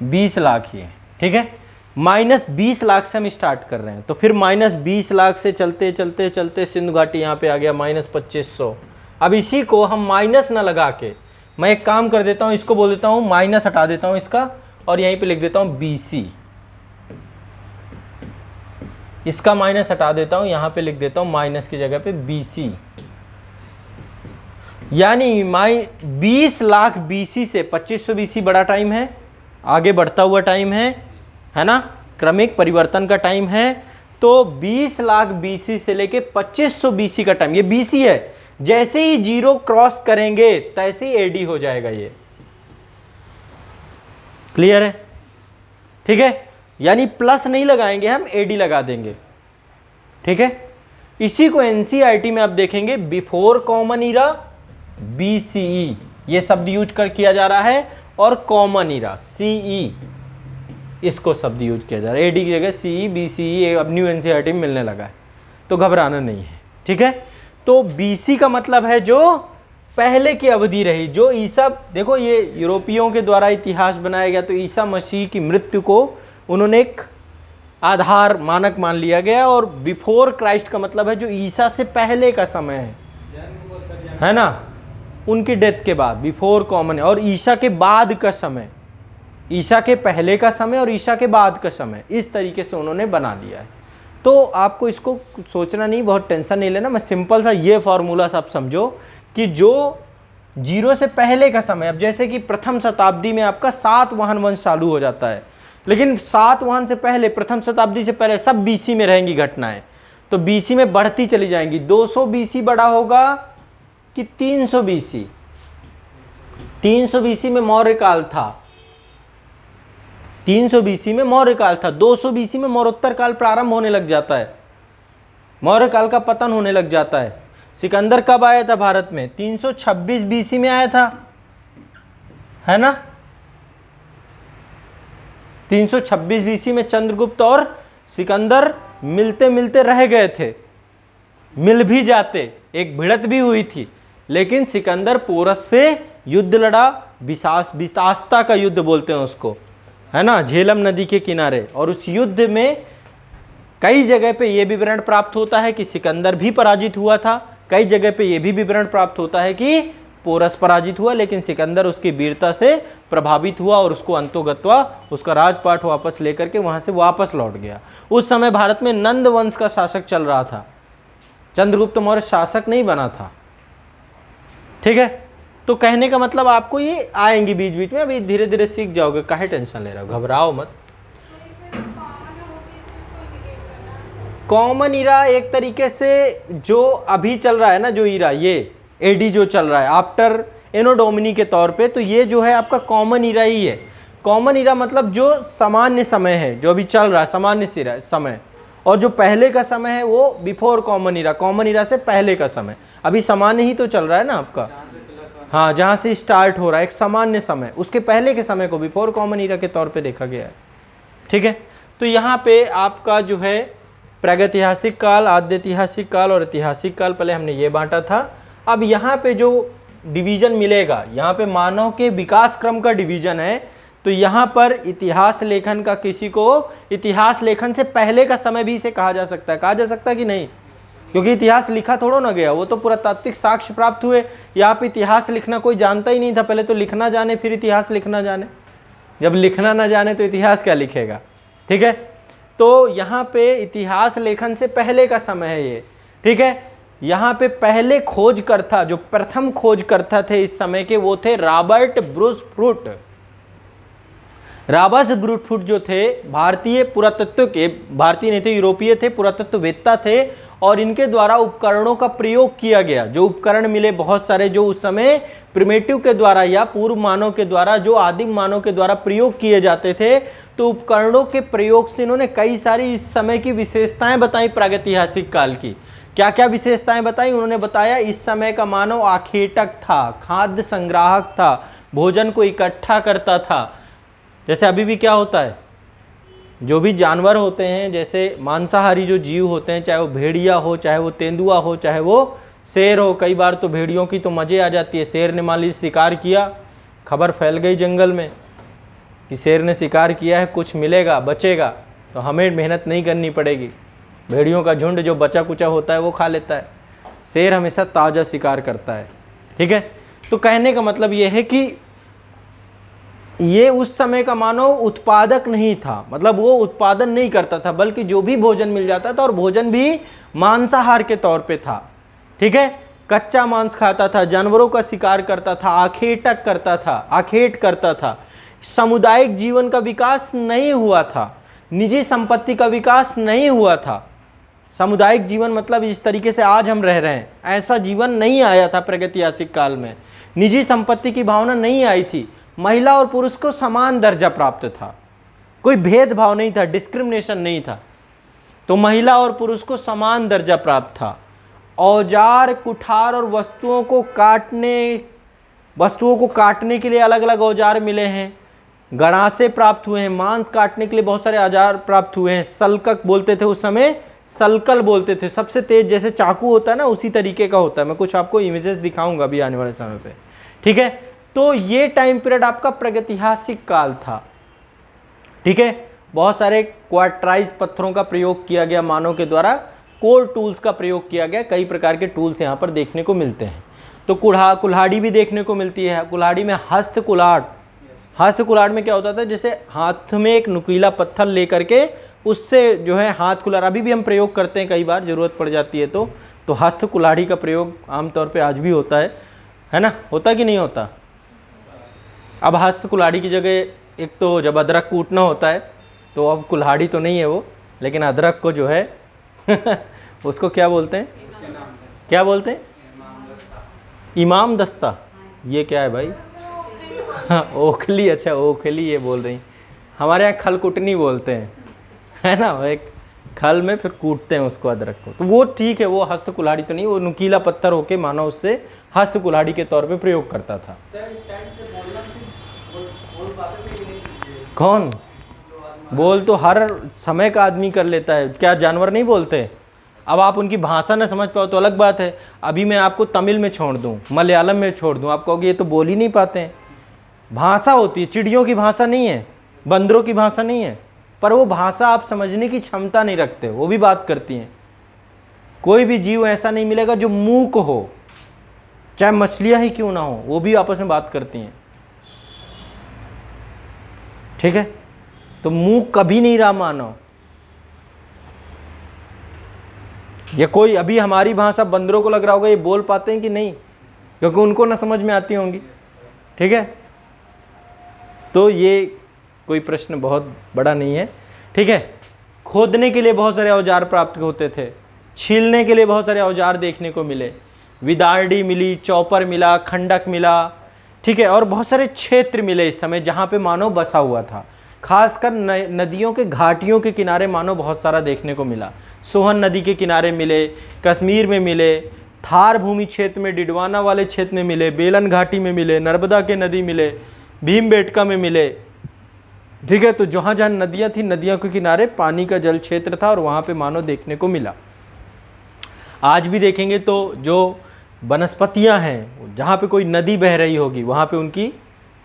20 लाख ही है, ठीक है, -20 लाख से हम स्टार्ट कर रहे हैं। तो फिर -20 लाख से चलते चलते चलते सिंधु घाटी यहाँ पे आ गया -2500। अब इसी को हम माइनस ना लगा के, मैं एक काम कर देता हूँ, इसको बोल देता हूँ माइनस हटा देता हूँ इसका और यहीं पे लिख देता हूँ BC। इसका माइनस हटा देता हूँ, यहाँ पे लिख देता हूँ माइनस की जगह पे BC। यानी 20 लाख BC से 2500 BC बड़ा टाइम है, आगे बढ़ता हुआ टाइम है ना, क्रमिक परिवर्तन का टाइम है। तो 20 लाख BC से लेके 2500 BC का टाइम, ये BC है, जैसे ही 0 क्रॉस करेंगे तैसे ही AD हो जाएगा। ये क्लियर है? ठीक है, यानी प्लस नहीं लगाएंगे हम, AD लगा देंगे, ठीक है। इसी को NCERT में आप देखेंगे बिफोर कॉमन इरा BCE, ये शब्द यूज कर किया जा रहा है, और कॉमन इरा CE, इसको शब्द यूज किया जा रहा है। AD की जगह CE BCE अब न्यू NCERT में मिलने लगा है, तो घबराना नहीं है, ठीक है। तो BC का मतलब है जो पहले की अवधि रही, जो ईसा, देखो ये यूरोपियों के द्वारा इतिहास बनाया गया, तो ईसा मसीह की मृत्यु को उन्होंने एक आधार मानक मान लिया गया। और बिफोर क्राइस्ट का मतलब है जो ईसा से पहले का समय है ना, उनकी डेथ के बाद, बिफोर कॉमन, और ईसा के बाद का समय, ईसा के पहले का समय और ईसा के बाद का समय, इस तरीके से उन्होंने बना लिया है। तो आपको इसको सोचना नहीं, बहुत टेंशन नहीं लेना, मैं सिंपल सा ये फॉर्मूला आप समझो कि जो 0 से पहले का समय, अब जैसे कि प्रथम शताब्दी में आपका सातवाहन वंश चालू हो जाता है, लेकिन सातवाहन से पहले, प्रथम शताब्दी से पहले सब BC में रहेंगी घटनाएं, तो BC में बढ़ती चली जाएंगी। 200 BC बड़ा होगा कि 300 BC? 300 BC में मौर्य काल था, 300 BC में मौर्य काल था, 200 BC में मौर्योत्तर काल प्रारंभ होने लग जाता है, मौर्य काल का पतन होने लग जाता है। सिकंदर कब आया था भारत में? 326 BC में आया था, है ना। 326 BC में चंद्रगुप्त और सिकंदर मिलते मिलते रह गए थे, मिल भी जाते, एक भिड़त भी हुई थी, लेकिन सिकंदर पोरस से युद्ध लड़ा, वितास्ता का युद्ध बोलते हैं उसको, है ना, झेलम नदी के किनारे। और उस युद्ध में कई जगह पे ये विवरण प्राप्त होता है कि सिकंदर भी पराजित हुआ था, कई जगह पे ये भी विवरण प्राप्त होता है कि पोरस पराजित हुआ, लेकिन सिकंदर उसकी वीरता से प्रभावित हुआ और उसको अंतोगत्वा उसका राजपाट वापस लेकर के वहां से वापस लौट गया। उस समय भारत में नंद वंश का शासक चल रहा था, चंद्रगुप्त मौर्य शासक नहीं बना था, ठीक है। तो कहने का मतलब आपको ये आएंगी बीच बीच में, अभी धीरे धीरे सीख जाओगे, काहे टेंशन ले रहे हो, घबराओ मत। कॉमन इरा एक तरीके से जो अभी चल रहा है ना, जो इरा, ये AD जो चल रहा है आफ्टर एनो डोमिनी के तौर पे, तो ये जो है आपका कॉमन इरा ही है। कॉमन इरा मतलब जो सामान्य समय है, जो अभी चल रहा है सामान्य समय, और जो पहले का समय है वो बिफोर कॉमन इरा, कॉमन इरा से पहले का समय। अभी सामान्य ही तो चल रहा है ना आपका, हाँ, जहाँ से स्टार्ट हो रहा है एक सामान्य समय, उसके पहले के समय को बिफोर कॉमन इरा के तौर पे देखा गया है, ठीक है। तो यहाँ पे आपका जो है प्रागैतिहासिक काल, आद्यैतिहासिक काल और ऐतिहासिक काल, पहले हमने ये बांटा था। अब यहाँ पे जो डिवीजन मिलेगा, यहाँ पे मानव के विकास क्रम का डिवीजन है, तो यहाँ पर इतिहास लेखन का, किसी को इतिहास लेखन से पहले का समय भी इसे कहा जा सकता है, कहा जा सकता है कि नहीं, क्योंकि इतिहास लिखा थोड़ा ना गया, वो तो पुरातात्विक साक्ष्य प्राप्त हुए। यहाँ पे इतिहास लिखना कोई जानता ही नहीं था, पहले तो लिखना जाने फिर इतिहास लिखना जाने, जब लिखना ना जाने तो इतिहास क्या लिखेगा, ठीक है। तो यहाँ पे इतिहास लेखन से पहले का समय है ये, ठीक है। यहाँ पे पहले खोजकर्ता, जो प्रथम खोजकर्ता थे इस समय के, वो थे रॉबर्ट ब्रूस फ्रूट। रॉबर्ट ब्रूटफुट जो थे भारतीय पुरातत्व के, भारतीय नहीं थे, यूरोपीय थे, पुरातत्ववेत्ता थे, और इनके द्वारा उपकरणों का प्रयोग किया गया। जो उपकरण मिले बहुत सारे, जो उस समय प्रिमेटिव के द्वारा या पूर्व मानव के द्वारा, जो आदिम मानव के द्वारा प्रयोग किए जाते थे, तो उपकरणों के प्रयोग से इन्होंने कई सारी इस समय की विशेषताएं बताई प्रागैतिहासिक काल की। क्या क्या विशेषताएं बताई? उन्होंने बताया इस समय का मानव आखेटक था, खाद्य संग्राहक था, भोजन को इकट्ठा करता था। जैसे अभी भी क्या होता है, जो भी जानवर होते हैं, जैसे मांसाहारी जो जीव होते हैं, चाहे वो भेड़िया हो, चाहे वो तेंदुआ हो, चाहे वो शेर हो, कई बार तो भेड़ियों की तो मज़े आ जाती है। शेर ने मान लीजिए शिकार किया, खबर फैल गई जंगल में कि शेर ने शिकार किया है, कुछ मिलेगा, बचेगा, तो हमें मेहनत नहीं करनी पड़ेगी। भेड़ियों का झुंड जो बचा कुचा होता है वो खा लेता है। शेर हमेशा ताज़ा शिकार करता है। ठीक है, तो कहने का मतलब ये है कि ये उस समय का मानव उत्पादक नहीं था, मतलब वो उत्पादन नहीं करता था, बल्कि जो भी भोजन मिल जाता था, और भोजन भी मांसाहार के तौर पे था। ठीक है, कच्चा मांस खाता था, जानवरों का शिकार करता था, आखेटक करता था, आखेट करता था। सामुदायिक जीवन का विकास नहीं हुआ था, निजी संपत्ति का विकास नहीं हुआ था। सामुदायिक जीवन मतलब जिस तरीके से आज हम रह रहे हैं, ऐसा जीवन नहीं आया था प्रागैतिहासिक काल में। निजी संपत्ति की भावना नहीं आई थी, महिला और पुरुष को समान दर्जा प्राप्त था, कोई भेदभाव नहीं था, डिस्क्रिमिनेशन नहीं था, तो महिला और पुरुष को समान दर्जा प्राप्त था। औजार, कुठार और वस्तुओं को काटने के लिए अलग अलग औजार मिले हैं, गड़ासे प्राप्त हुए हैं, मांस काटने के लिए बहुत सारे औजार प्राप्त हुए हैं। सलकक बोलते थे उस समय, सलकल बोलते थे, सबसे तेज जैसे चाकू होता है ना, उसी तरीके का होता है। मैं कुछ आपको इमेजेस दिखाऊंगा अभी आने वाले समय पे। ठीक है, तो ये टाइम पीरियड आपका प्रागैतिहासिक काल था। ठीक है, बहुत सारे क्वार्टराइज पत्थरों का प्रयोग किया गया मानव के द्वारा, कोर टूल्स का प्रयोग किया गया, कई प्रकार के टूल्स यहाँ पर देखने को मिलते हैं। तो कुल्हाड़ी भी देखने को मिलती है। कुल्हाड़ी में हस्त कुल्हाड़ में क्या होता था, जैसे हाथ में एक नुकीला पत्थर लेकर के उससे जो है हाथ कुल्हाड़, अभी भी हम प्रयोग करते हैं, कई बार ज़रूरत पड़ जाती है तो हस्त कुल्हाड़ी का प्रयोग आमतौर पे आज भी होता है ना, होता कि नहीं होता? अब हस्त कुल्हाड़ी की जगह एक तो जब अदरक कूटना होता है तो अब कुल्हाड़ी तो नहीं है वो, लेकिन अदरक को जो है उसको क्या बोलते हैं, क्या बोलते हैं? इमाम दस्ता। ये क्या है भाई? ओखली, अच्छा ओखली ये बोल रही। हमारे यहाँ खलकुटनी बोलते हैं, है ना, एक खल में फिर कूटते हैं उसको, अदरक को, तो वो ठीक है, वो हस्त कुल्हाड़ी तो नहीं, वो नुकीला पत्थर होके मानो उससे हस्त कुल्हाड़ी के तौर पे प्रयोग करता था। कौन बोल? तो हर समय का आदमी कर लेता है, क्या जानवर नहीं बोलते? अब आप उनकी भाषा न समझ पाओ तो अलग बात है। अभी मैं आपको तमिल में छोड़ दूं, मलयालम में छोड़ दूं, आप कहोगे ये तो बोल ही नहीं पाते हैं। भाषा होती है, चिड़ियों की भाषा नहीं है, बंदरों की भाषा नहीं है, पर वो भाषा आप समझने की क्षमता नहीं रखते, वो भी बात करती हैं। कोई भी जीव ऐसा नहीं मिलेगा जो मूक हो, चाहे मछलियां ही क्यों ना हो, वो भी आपस में बात करती हैं। ठीक है, तो मूक कभी नहीं रहा मानव। ये कोई अभी हमारी भाषा बंदरों को लग रहा होगा ये बोल पाते हैं कि नहीं, क्योंकि उनको ना समझ में आती होंगी। ठीक है, तो ये कोई प्रश्न बहुत बड़ा नहीं है। ठीक है, खोदने के लिए बहुत सारे औजार प्राप्त होते थे, छीलने के लिए बहुत सारे औजार देखने को मिले, विदारडी मिली, चॉपर मिला, खंडक मिला। ठीक है, और बहुत सारे क्षेत्र मिले इस समय जहाँ पे मानव बसा हुआ था, खासकर नदियों के घाटियों के किनारे मानव बहुत सारा देखने को मिला। सोहन नदी के किनारे मिले, कश्मीर में मिले, थार भूमि क्षेत्र में, डिडवाना वाले क्षेत्र में मिले, बेलन घाटी में मिले, नर्मदा के नदी मिले, भीमबेटका में मिले। ठीक है, तो जहाँ जहाँ नदियाँ थी, नदियों के किनारे पानी का जल क्षेत्र था और वहाँ पे मानव देखने को मिला। आज भी देखेंगे तो जो वनस्पतियाँ हैं, जहाँ पे कोई नदी बह रही होगी वहाँ पे उनकी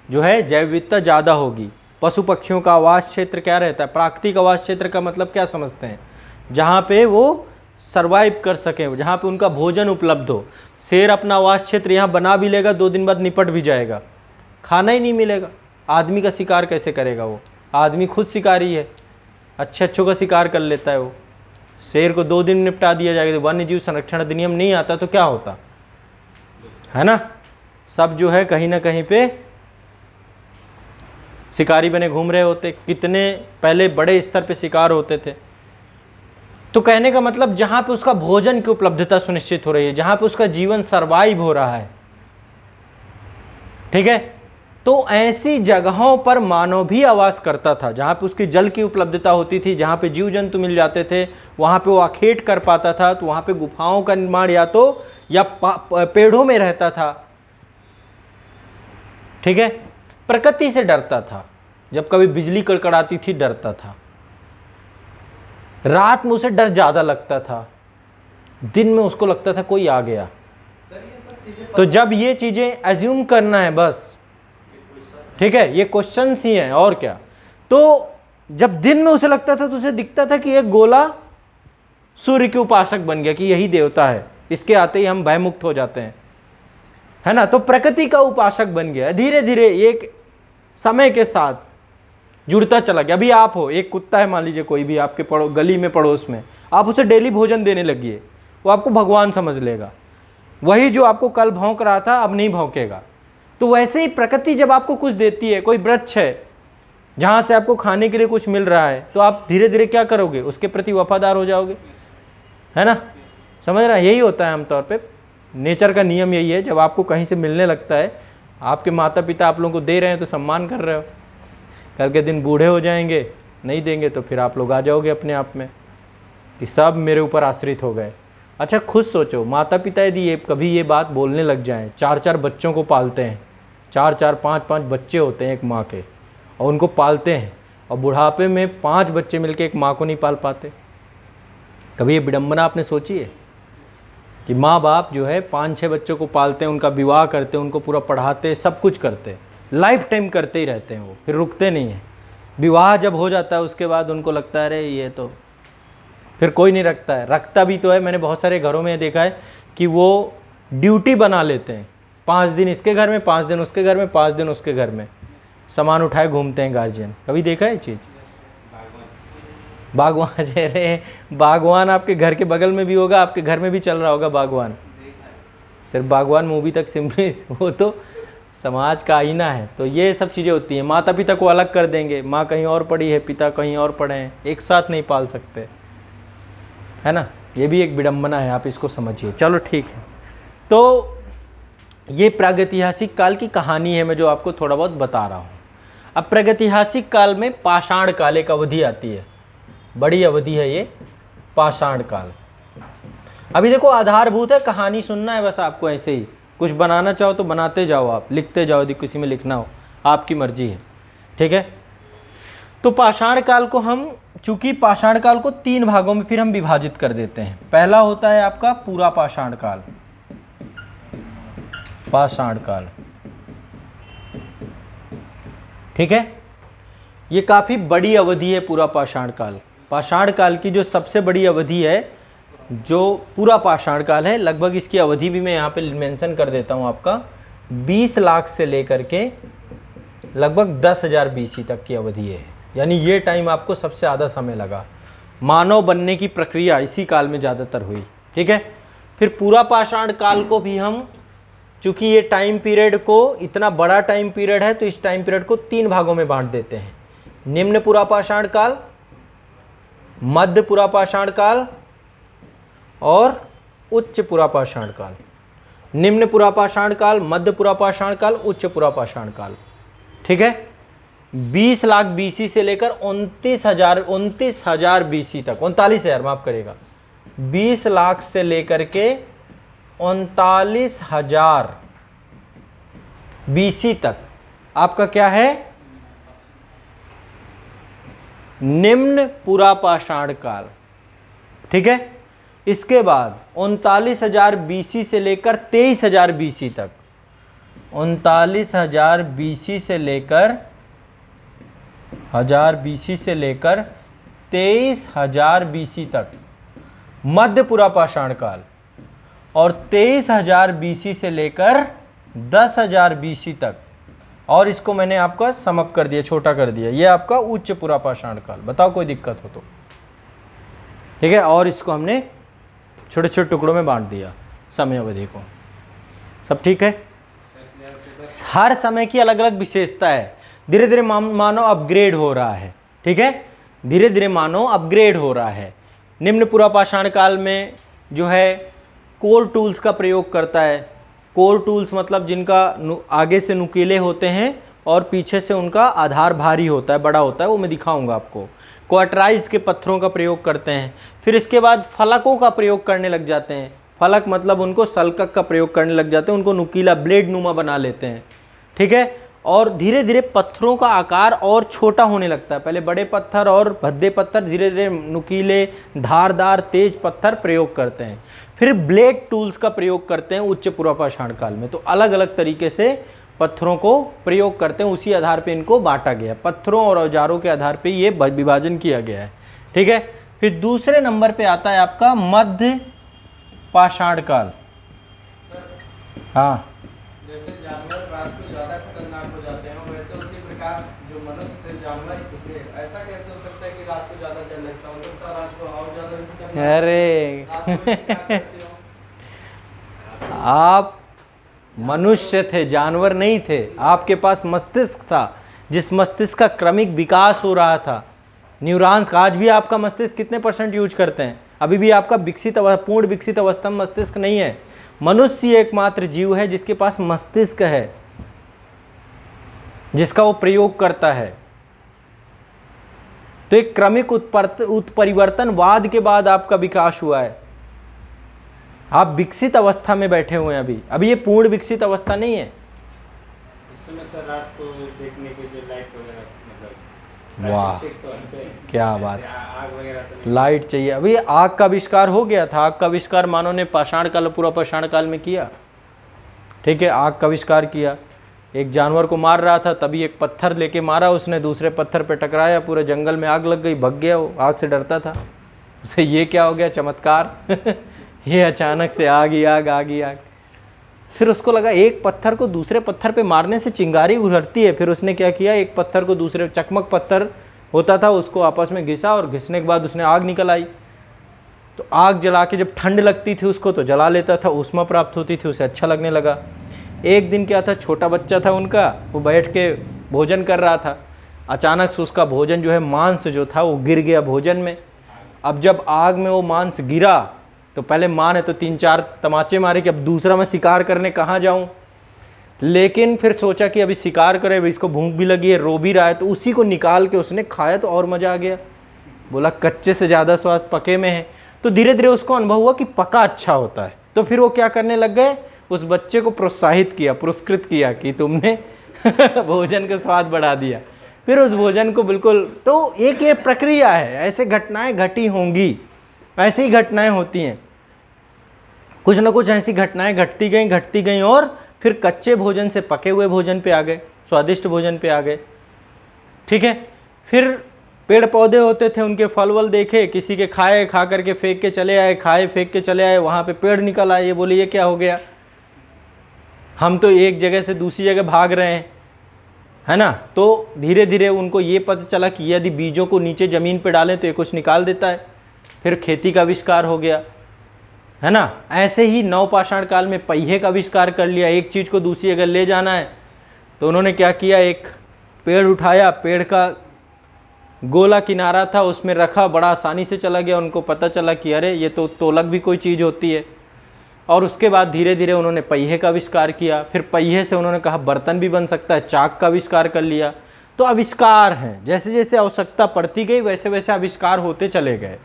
जो है जैव विविधता ज़्यादा होगी। पशु पक्षियों का आवास क्षेत्र क्या रहता है? प्राकृतिक आवास क्षेत्र का मतलब क्या समझते हैं? जहाँ पे वो सर्वाइव कर सकें, जहाँ पे उनका भोजन उपलब्ध हो। शेर अपना आवास क्षेत्र यहाँ बना भी लेगा, 2 दिन बाद निपट भी जाएगा, खाना ही नहीं मिलेगा। आदमी का शिकार कैसे करेगा वो? आदमी खुद शिकारी है, अच्छों का शिकार कर लेता है वो। शेर को 2 दिन निपटा दिया जाएगा। वन्य जीव संरक्षण अधिनियम नहीं आता तो क्या होता है ना, सब जो है कहीं ना कहीं पे शिकारी बने घूम रहे होते, कितने पहले बड़े स्तर पे शिकार होते थे। तो कहने का मतलब जहाँ पे उसका भोजन की उपलब्धता सुनिश्चित हो रही है, जहाँ पे उसका जीवन सर्वाइव हो रहा है, ठीक है, तो ऐसी जगहों पर मानव भी आवास करता था। जहाँ पे उसकी जल की उपलब्धता होती थी, जहाँ पे जीव जंतु मिल जाते थे, वहाँ पे वो आखेट कर पाता था। तो वहाँ पे गुफाओं का निर्माण या पेड़ों में रहता था, ठीक है। प्रकृति से डरता था, जब कभी बिजली कड़कड़ाती थी डरता था, रात में उसे डर ज़्यादा लगता था, दिन में उसको लगता था कोई आ गया। तो जब ये चीज़ें एज्यूम करना है बस, ठीक है, ये क्वेश्चंस ही हैं और क्या। तो जब दिन में उसे लगता था तो उसे दिखता था कि एक गोला सूर्य के उपासक बन गया, कि यही देवता है, इसके आते ही हम भयमुक्त हो जाते हैं, है ना। तो प्रकृति का उपासक बन गया। धीरे धीरे एक समय के साथ जुड़ता चला गया। अभी आप हो, एक कुत्ता है मान लीजिए, कोई भी आपके गली में पड़ोस में, आप उसे डेली भोजन देने लगिए, वो आपको भगवान समझ लेगा। वही जो आपको कल भौंक रहा था अब नहीं भौंकेगा। तो वैसे ही प्रकृति जब आपको कुछ देती है, कोई वृक्ष है जहाँ से आपको खाने के लिए कुछ मिल रहा है, तो आप धीरे धीरे क्या करोगे, उसके प्रति वफादार हो जाओगे, है ना। समझ रहा है, यही होता है आमतौर पे, नेचर का नियम यही है। जब आपको कहीं से मिलने लगता है, आपके माता पिता आप लोगों को दे रहे हैं तो सम्मान कर रहे हो, कल के दिन बूढ़े हो जाएंगे, नहीं देंगे तो फिर आप लोग आ जाओगे अपने आप में कि सब मेरे ऊपर आश्रित हो गए। अच्छा खुद सोचो, माता पिता यदि ये कभी ये बात बोलने लग जाएं, 4-4 बच्चों को पालते हैं, 4-4 5-5 बच्चे होते हैं एक माँ के, और उनको पालते हैं, और बुढ़ापे में 5 बच्चे मिलके एक माँ को नहीं पाल पाते। कभी ये विडंबना आपने सोची है कि माँ बाप जो है 5-6 बच्चों को पालते हैं, उनका विवाह करते हैं, उनको पूरा पढ़ाते, सब कुछ करते, लाइफ टाइम करते ही रहते हैं, वो फिर रुकते नहीं हैं। विवाह जब हो जाता है उसके बाद उनको लगता है अरे ये तो फिर कोई नहीं रखता है, रखता भी तो है। मैंने बहुत सारे घरों में देखा है कि वो ड्यूटी बना लेते हैं, 5 दिन इसके घर में, 5 दिन उसके घर में, 5 दिन उसके घर में, सामान उठाए घूमते हैं गार्जियन। कभी देखा है चीज़? बागवान, अरे बागवान आपके घर के बगल में भी होगा, आपके घर में भी चल रहा होगा बागवान। सिर्फ बागवान मूवी तक सिंपली वो तो समाज का आईना है। तो ये सब चीज़ें होती हैं। माता पिता को अलग कर देंगे, माँ कहीं और पढ़ी है, पिता कहीं और पढ़े हैं, एक साथ नहीं पाल सकते, है ना। ये भी एक विडंबना है, आप इसको समझिए। चलो ठीक है, तो ये प्रागैतिहासिक काल की कहानी है, मैं जो आपको थोड़ा बहुत बता रहा हूँ। अब प्रागैतिहासिक काल में पाषाण काल एक अवधि आती है, बड़ी अवधि है ये पाषाण काल। अभी देखो आधारभूत है, कहानी सुनना है बस आपको, ऐसे ही कुछ बनाना चाहो तो बनाते जाओ, आप लिखते जाओ, यदि किसी में लिखना हो आपकी मर्जी है, ठीक है। तो पाषाण काल को हम, चूंकि पाषाण काल को 3 भागों में फिर हम विभाजित कर देते हैं। पहला होता है आपका पूरा पाषाण काल, पाषाण काल, ठीक है। ये काफी बड़ी अवधि है पूरा पाषाण काल। पाषाण काल की जो सबसे बड़ी अवधि है, जो पूरा पाषाण काल है, लगभग इसकी अवधि भी मैं यहाँ पे मेंशन कर देता हूँ आपका, 20 लाख से लेकर के लगभग 10,000 BC तक की अवधि है। यानी ये टाइम आपको सबसे ज़्यादा समय लगा, मानव बनने की प्रक्रिया इसी काल में ज़्यादातर हुई, ठीक है। फिर पूरा पाषाण काल को भी हम, चूँकि ये टाइम पीरियड को इतना बड़ा टाइम पीरियड है, तो इस टाइम पीरियड को 3 भागों में बांट देते हैं। निम्न पूरा पाषाण काल, मध्य पूरा पाषाण काल और उच्च पूरा पाषाण काल। निम्न पूरा पाषाण काल, मध्य पूरा पाषाण काल, उच्च पूरा पाषाण काल, ठीक है। 20 लाख BC से लेकर 29,000 BC तक, 39,000 माफ करेगा, 20 लाख से लेकर के 39,000 BC तक आपका क्या है, निम्न पूरा पाषाण काल, ठीक है। इसके बाद 39,000 BC से लेकर 23,000 BC तक, 39,000 BC से लेकर 23,000 BC तक मध्य पूरा पाषाण काल, और 23,000 BC से लेकर 10,000 BC तक, और इसको मैंने आपका समअप कर दिया, छोटा कर दिया, ये आपका उच्च पूरा पाषाण काल। बताओ कोई दिक्कत हो तो, ठीक है। और इसको हमने छोटे छोटे टुकड़ों में बांट दिया समय अवधि को, सब ठीक है। हर समय की अलग अलग विशेषता है। धीरे धीरे मानव अपग्रेड हो रहा है, ठीक है, धीरे धीरे मानव अपग्रेड हो रहा है। निम्न पुरापाषाण काल में जो है कोर टूल्स का प्रयोग करता है। कोर टूल्स मतलब जिनका आगे से नुकीले होते हैं और पीछे से उनका आधार भारी होता है, बड़ा होता है, वो मैं दिखाऊंगा आपको। क्वार्टराइज के पत्थरों का प्रयोग करते हैं। फिर इसके बाद फलकों का प्रयोग करने लग जाते हैं। फलक मतलब उनको सल्कक का प्रयोग करने लग जाते हैं, उनको नुकीला ब्लेड नुमा बना लेते हैं, ठीक है। और धीरे धीरे पत्थरों का आकार और छोटा होने लगता है। पहले बड़े पत्थर और भद्दे पत्थर, धीरे धीरे नुकीले धारदार तेज पत्थर प्रयोग करते हैं। फिर ब्लेड टूल्स का प्रयोग करते हैं उच्च पुरापाषाण काल में। तो अलग अलग तरीके से पत्थरों को प्रयोग करते हैं, उसी आधार पे इनको बांटा गया, पत्थरों और औजारों के आधार पे ये विभाजन किया गया है, ठीक है। फिर दूसरे नंबर पे आता है आपका मध्य पाषाण काल। हाँ, जैसे जानवर रात को ज्यादा खतरनाक हो जाते हैं, वैसे उसी प्रकार जो मनुष्य थे जानवर ही थे। ऐसा कैसे हो सकता है कि रात को ज्यादा डर लगता हो सकता है, रात को और ज्यादा खतरनाक? अरे रात को क्या करते हो? आप मनुष्य थे, जानवर नहीं थे। आपके पास मस्तिष्क था, जिस मस्तिष्क का क्रमिक विकास हो रहा था। न्यूरॉन्स का आज भी आपका मस्तिष्क कितने % यूज करते हैं? अभी भी आपका पूर्ण विकसित अवस्था में मस्तिष्क नहीं है। मनुष्य एकमात्र जीव है जिसके पास मस्तिष्क है, जिसका वो प्रयोग करता है। तो एक क्रमिक उत्परिवर्तनवाद के बाद आपका विकास हुआ है। आप विकसित अवस्था में बैठे हुए हैं अभी ये पूर्ण विकसित अवस्था नहीं है। उस समय सर रात को देखने के लिए लाइट वगैरह मतलब, वाह क्या बात, आग वगैरह तो नहीं? लाइट चाहिए। अभी आग का आविष्कार हो गया था। आग का आविष्कार मानव ने पाषाण काल, पूरा पाषाण काल में किया, ठीक है। आग का आविष्कार किया, एक जानवर को मार रहा था, तभी एक पत्थर लेके मारा उसने, दूसरे पत्थर पे टकराया, पूरे जंगल में आग लग गई, भग गया वो, आग से डरता था। उसे ये क्या हो गया, चमत्कार ये अचानक से आग ही आग, आग ही आग। फिर उसको लगा एक पत्थर को दूसरे पत्थर पे मारने से चिंगारी उभरती है। फिर उसने क्या किया, एक पत्थर को दूसरे, चकमक पत्थर होता था, उसको आपस में घिसा और घिसने के बाद उसने आग निकल आई। तो आग जला के जब ठंड लगती थी उसको तो जला लेता था, ऊष्मा प्राप्त होती थी, उसे अच्छा लगने लगा। एक दिन क्या था, छोटा बच्चा था उनका, वो बैठ के भोजन कर रहा था। अचानक से उसका भोजन जो है, मांस जो था वो गिर गया भोजन में। अब जब आग में वो मांस गिरा तो पहले माँ ने तो 3-4 तमाचे मारे कि अब दूसरा मैं शिकार करने कहाँ जाऊँ। लेकिन फिर सोचा कि अभी शिकार करे, अभी इसको भूख भी लगी है, रो भी रहा है, तो उसी को निकाल के उसने खाया तो और मज़ा आ गया। बोला कच्चे से ज़्यादा स्वाद पके में है। तो धीरे धीरे उसको अनुभव हुआ कि पका अच्छा होता है। तो फिर वो क्या करने लग गए, उस बच्चे को प्रोत्साहित किया, पुरस्कृत किया कि तुमने भोजन का स्वाद बढ़ा दिया। फिर उस भोजन को बिल्कुल, तो एक ये प्रक्रिया है, ऐसे घटनाएं घटी होंगी, ऐसी ही घटनाएं होती हैं, कुछ ना कुछ ऐसी घटनाएं घटती गई और फिर कच्चे भोजन से पके हुए भोजन पे आ गए, स्वादिष्ट भोजन पे आ गए, ठीक है। फिर पेड़ पौधे होते थे, उनके फल वल देखे, किसी के खाए, खा करके फेंक के चले आए, खाए फेंक के चले आए, वहाँ पे पेड़ निकल आए। ये बोले ये क्या हो गया, हम तो एक जगह से दूसरी जगह भाग रहे हैं, है ना। तो धीरे धीरे उनको ये पता चला कि यदि बीजों को नीचे ज़मीन पे डालें तो ये कुछ निकाल देता है। फिर खेती का आविष्कार हो गया, है ना। ऐसे ही नवपाषाण काल में पहिए का आविष्कार कर लिया। एक चीज़ को दूसरी जगह ले जाना है तो उन्होंने क्या किया, एक पेड़ उठाया, पेड़ का गोला किनारा था, उसमें रखा, बड़ा आसानी से चला गया। उनको पता चला कि अरे ये तो तोलक भी कोई चीज़ होती है। और उसके बाद धीरे धीरे उन्होंने पहिए का आविष्कार किया। फिर पहिए से उन्होंने कहा बर्तन भी बन सकता है, चाक का आविष्कार कर लिया। तो आविष्कार हैं, जैसे जैसे आवश्यकता पड़ती गई वैसे वैसे आविष्कार होते चले गए।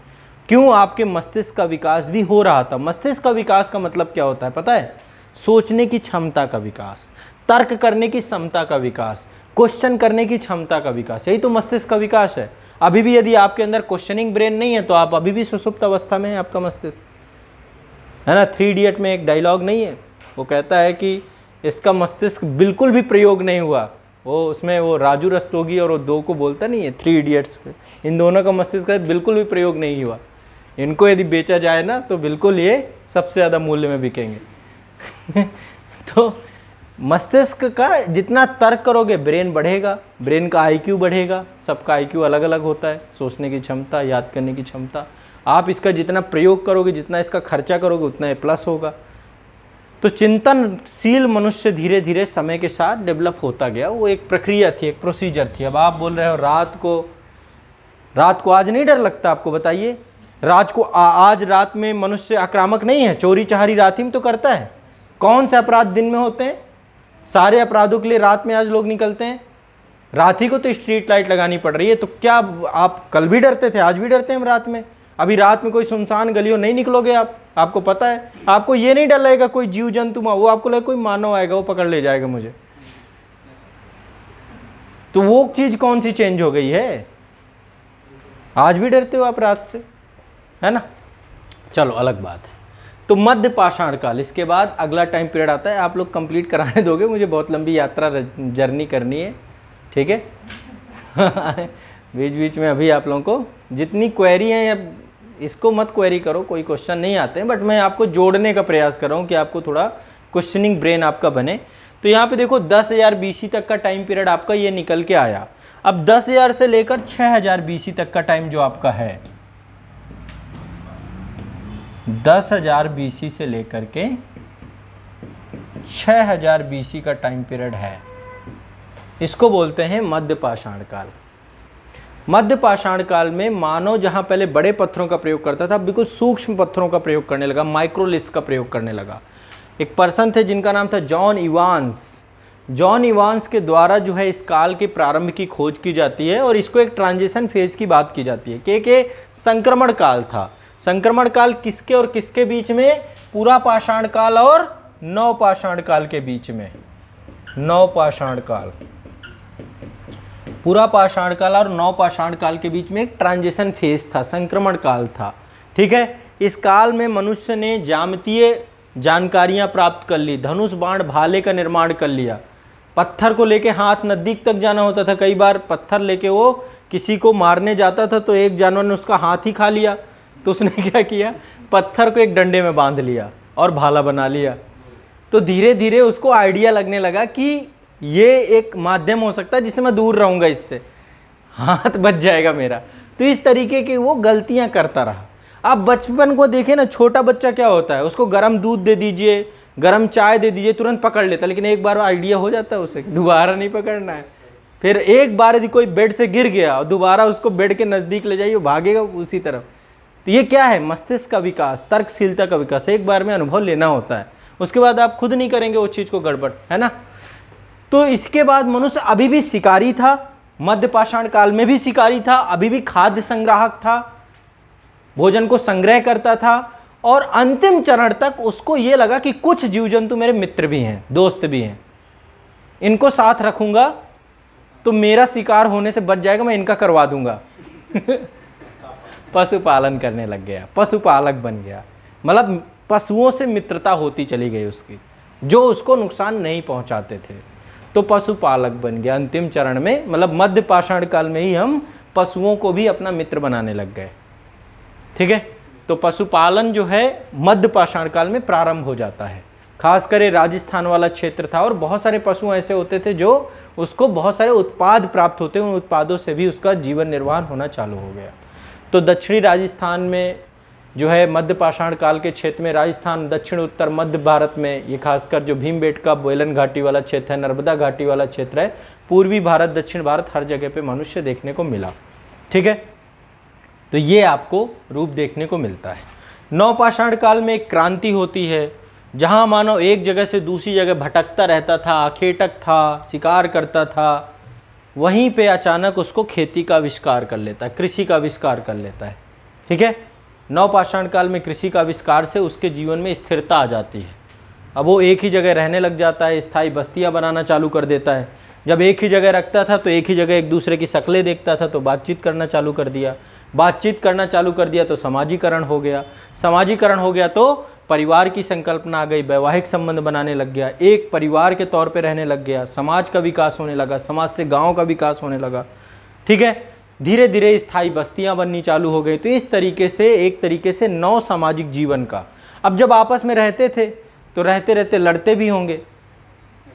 क्यों, आपके मस्तिष्क का विकास भी हो रहा था। मस्तिष्क का विकास का मतलब क्या होता है पता है, सोचने की क्षमता का विकास, तर्क करने की क्षमता का विकास, क्वेश्चन करने की क्षमता का विकास, यही तो मस्तिष्क का विकास है। अभी भी यदि आपके अंदर क्वेश्चनिंग ब्रेन नहीं है तो आप अभी भी सुसुप्त अवस्था में है आपका मस्तिष्क, है ना। 3 इडियट में एक डायलॉग नहीं है, वो कहता है कि इसका मस्तिष्क बिल्कुल भी प्रयोग नहीं हुआ। वो उसमें वो राजू रस्तोगी और वो 2 को बोलता नहीं है 3 इडियट्स पे, इन दोनों का मस्तिष्क बिल्कुल भी प्रयोग नहीं हुआ। इनको यदि बेचा जाए ना तो बिल्कुल ये सबसे ज़्यादा मूल्य में बिकेंगे तो मस्तिष्क का जितना तर्क करोगे ब्रेन बढ़ेगा, ब्रेन का IQ बढ़ेगा। सबका IQ अलग अलग होता है, सोचने की क्षमता, याद करने की क्षमता। आप इसका जितना प्रयोग करोगे, जितना इसका खर्चा करोगे, उतना ये प्लस होगा। तो चिंतनशील मनुष्य धीरे धीरे समय के साथ डेवलप होता गया। वो एक प्रक्रिया थी, एक प्रोसीजर थी। अब आप बोल रहे हो रात को आज नहीं डर लगता आपको? बताइए, आज रात में मनुष्य आक्रामक नहीं है? चोरी चहारी रात ही में तो करता है। कौन से अपराध दिन में होते हैं? सारे अपराधों के लिए रात में आज लोग निकलते हैं। रात ही को तो स्ट्रीट लाइट लगानी पड़ रही है। तो क्या आप कल भी डरते थे? आज भी डरते हैं हम रात में। अभी रात में कोई सुनसान गलियों नहीं निकलोगे आपको पता है। आपको ये नहीं डर लगेगा कोई जीव जंतु, वो आपको लगेगा कोई मानव आएगा, वो पकड़ ले जाएगा मुझे। तो वो चीज कौन सी चेंज हो गई है? आज भी डरते हो आप रात से, है ना? चलो अलग बात है। तो मध्य पाषाण काल, इसके बाद अगला टाइम पीरियड आता है। आप लोग कंप्लीट कराने दोगे? मुझे बहुत लंबी यात्रा जर्नी करनी है, ठीक है? बीच बीच में अभी आप लोगों को जितनी क्वेरी है, या इसको मत क्वेरी करो, कोई क्वेश्चन नहीं आते हैं, बट मैं आपको जोड़ने का प्रयास कर रहा हूँ कि आपको थोड़ा क्वेश्चनिंग ब्रेन आपका बने। तो यहाँ पे देखो 10,000 BC तक का टाइम पीरियड आपका ये निकल के आया। अब 10,000 से लेकर 6,000 BC तक का टाइम जो आपका है, 10,000 BC से लेकर के 6,000 BC का टाइम पीरियड है, इसको बोलते हैं मध्य पाषाण काल। मध्य पाषाण काल में मानव जहां पहले बड़े पत्थरों का प्रयोग करता था, बिल्कुल सूक्ष्म पत्थरों का प्रयोग करने लगा, माइक्रोलिथ का प्रयोग करने लगा। एक पर्सन थे जिनका नाम था जॉन इवांस। जॉन इवांस के द्वारा जो है इस काल के प्रारंभ की खोज की जाती है, और इसको एक ट्रांजिशन फेज की बात की जाती है कि संक्रमण काल था। संक्रमण काल किसके और किसके बीच में? पूरा पाषाण काल और नव पाषाण काल के बीच में। नव पाषाण काल, पूरा पाषाण काल और नव पाषाण काल के बीच में एक ट्रांजिशन फेज था, संक्रमण काल था, ठीक है? इस काल में मनुष्य ने ज्यामितीय जानकारियां प्राप्त कर ली, धनुष बाण भाले का निर्माण कर लिया, पत्थर को लेके हाथ नजदीक तक जाना होता था। कई बार पत्थर लेके वो किसी को मारने जाता था तो एक जानवर ने उसका हाथ ही खा लिया, तो उसने क्या किया? पत्थर को एक डंडे में बांध लिया और भाला बना लिया। तो धीरे धीरे उसको आइडिया लगने लगा कि ये एक माध्यम हो सकता है जिससे मैं दूर रहूँगा, इससे हाथ बच जाएगा मेरा। तो इस तरीके की वो गलतियाँ करता रहा। आप बचपन को देखें ना, छोटा बच्चा क्या होता है, उसको गर्म दूध दे दीजिए, गर्म चाय दे दीजिए, तुरंत पकड़ लेता है। लेकिन एक बार आइडिया हो जाता है उसे, दोबारा नहीं पकड़ना है। फिर एक बार यदि कोई बेड से गिर गया और दोबारा उसको बेड के नज़दीक ले जाइए, भागेगा उसी तरफ। तो ये क्या है? मस्तिष्क का विकास, तर्कशीलता का विकास। एक बार में अनुभव लेना होता है, उसके बाद आप खुद नहीं करेंगे वो चीज़ को गड़बड़, है ना? तो इसके बाद मनुष्य अभी भी शिकारी था, मध्य पाषाण काल में भी शिकारी था, अभी भी खाद्य संग्राहक था, भोजन को संग्रह करता था, और अंतिम चरण तक उसको ये लगा कि कुछ जीव जंतु मेरे मित्र भी हैं, दोस्त भी हैं, इनको साथ रखूंगा तो मेरा शिकार होने से बच जाएगा, मैं इनका करवा दूंगा। पशुपालन करने लग गया, पशुपालक बन गया। मतलब पशुओं से मित्रता होती चली गई उसकी, जो उसको नुकसान नहीं पहुंचाते थे, तो पशुपालक बन गया अंतिम चरण में। मतलब मध्य पाषाण काल में ही हम पशुओं को भी अपना मित्र बनाने लग गए, ठीक है? तो पशुपालन जो है मध्य पाषाण काल में प्रारंभ हो जाता है। खासकर ये राजस्थान वाला क्षेत्र था, और बहुत सारे पशु ऐसे होते थे जो उसको बहुत सारे उत्पाद प्राप्त होते, उन उत्पादों से भी उसका जीवन निर्वाह होना चालू हो गया। तो दक्षिणी राजस्थान में जो है मध्य पाषाण काल के क्षेत्र में, राजस्थान, दक्षिण उत्तर मध्य भारत में, ये खासकर जो भीमबेटका बोयलन घाटी वाला क्षेत्र है, नर्मदा घाटी वाला क्षेत्र है, पूर्वी भारत, दक्षिण भारत, हर जगह पे मनुष्य देखने को मिला, ठीक है? तो ये आपको रूप देखने को मिलता है। नव पाषाण काल में एक क्रांति होती है, जहाँ मानव एक जगह से दूसरी जगह भटकता रहता था, खेटक था, शिकार करता था, वहीं पे अचानक उसको खेती का आविष्कार कर लेता है, कृषि का आविष्कार कर लेता है, ठीक है? नव पाषाण काल में कृषि का आविष्कार से उसके जीवन में स्थिरता आ जाती है। अब वो एक ही जगह रहने लग जाता है, स्थायी बस्तियां बनाना चालू कर देता है। जब एक ही जगह रखता था तो एक ही जगह एक दूसरे की शक्लें देखता था, तो बातचीत करना चालू कर दिया, बातचीत करना चालू कर दिया तो समाजीकरण हो गया, समाजीकरण हो गया तो परिवार की संकल्पना आ गई, वैवाहिक संबंध बनाने लग गया, एक परिवार के तौर पे रहने लग गया, समाज का विकास होने लगा, समाज से गांव का विकास होने लगा, ठीक है? धीरे धीरे स्थायी बस्तियां बननी चालू हो गई। तो इस तरीके से एक तरीके से नौ सामाजिक जीवन का। अब जब आपस में रहते थे तो रहते रहते लड़ते भी होंगे,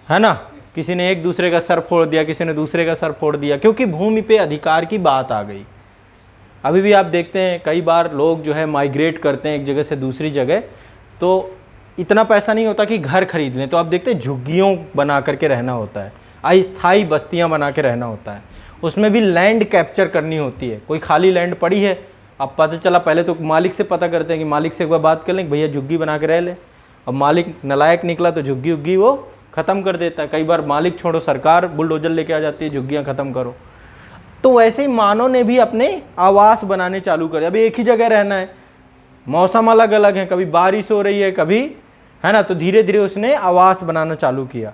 है ना? किसी ने एक दूसरे का सर फोड़ दिया, किसी ने दूसरे का सर फोड़ दिया, क्योंकि भूमि पे अधिकार की बात आ गई। अभी भी आप देखते हैं कई बार लोग जो है माइग्रेट करते हैं एक जगह से दूसरी जगह, तो इतना पैसा नहीं होता कि घर खरीद लें, तो आप देखते हैं झुग्गियों बना करके रहना होता है, अस्थायी बस्तियां बना के रहना होता है। उसमें भी लैंड कैप्चर करनी होती है। कोई खाली लैंड पड़ी है, अब पता चला, पहले तो मालिक से पता करते हैं कि मालिक से एक बार बात कर लें कि भैया झुग्गी बना के रह ले। अब मालिक नालायक निकला तो झुग्गी उग्गी वो ख़त्म कर देता है। कई बार मालिक छोड़ो, सरकार बुलडोजर लेके आ जाती है, झुग्गियाँ ख़त्म करो। तो वैसे ही मानव ने भी अपने आवास बनाने चालू करे। अभी एक ही जगह रहना है, मौसम अलग अलग है, कभी बारिश हो रही है, कभी, है ना, तो धीरे धीरे उसने आवास बनाना चालू किया,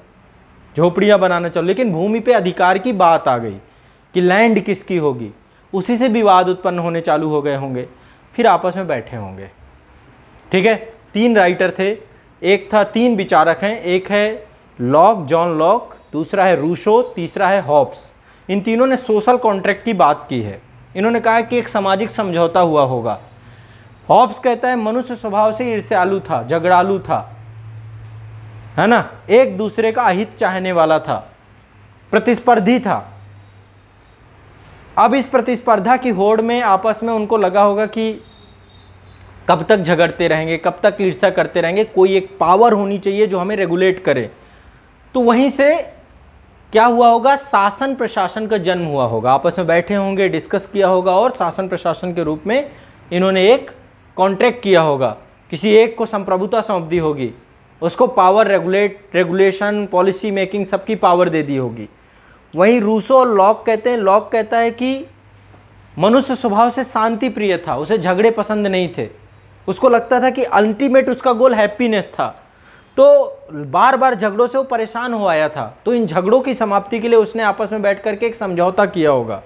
झोपड़ियाँ बनाना चालू। लेकिन भूमि पे अधिकार की बात आ गई कि लैंड किसकी होगी, उसी से विवाद उत्पन्न होने चालू हो गए होंगे, फिर आपस में बैठे होंगे। ठीक है, 3 राइटर थे, एक था, 3 विचारक हैं, एक है लॉक, जॉन लॉक, दूसरा है रूसो, तीसरा है हॉब्स। इन तीनों ने सोशल कॉन्ट्रैक्ट की बात की है। इन्होंने कहा कि एक सामाजिक समझौता हुआ होगा। हॉब्स कहता है मनुष्य स्वभाव से ईर्ष्यालु था, झगड़ालू था, है ना, एक दूसरे का अहित चाहने वाला था, प्रतिस्पर्धी था। अब इस प्रतिस्पर्धा की होड़ में आपस में उनको लगा होगा कि कब तक झगड़ते रहेंगे, कब तक ईर्ष्या करते रहेंगे, कोई एक पावर होनी चाहिए जो हमें रेगुलेट करे। तो वहीं से क्या हुआ होगा, शासन प्रशासन का जन्म हुआ होगा। आपस में बैठे होंगे, डिस्कस किया होगा और शासन प्रशासन के रूप में इन्होंने एक कॉन्ट्रैक्ट किया होगा। किसी एक को संप्रभुता सौंप दी होगी, उसको पावर, रेगुलेशन, पॉलिसी मेकिंग सबकी पावर दे दी होगी। वहीं रूसो और लॉक कहते हैं, लॉक कहता है कि मनुष्य स्वभाव से शांति प्रिय था, उसे झगड़े पसंद नहीं थे, उसको लगता था कि अल्टीमेट उसका गोल हैप्पीनेस था। तो बार बार झगड़ों से वो परेशान हो आया था, तो इन झगड़ों की समाप्ति के लिए उसने आपस में बैठ करके एक समझौता किया होगा,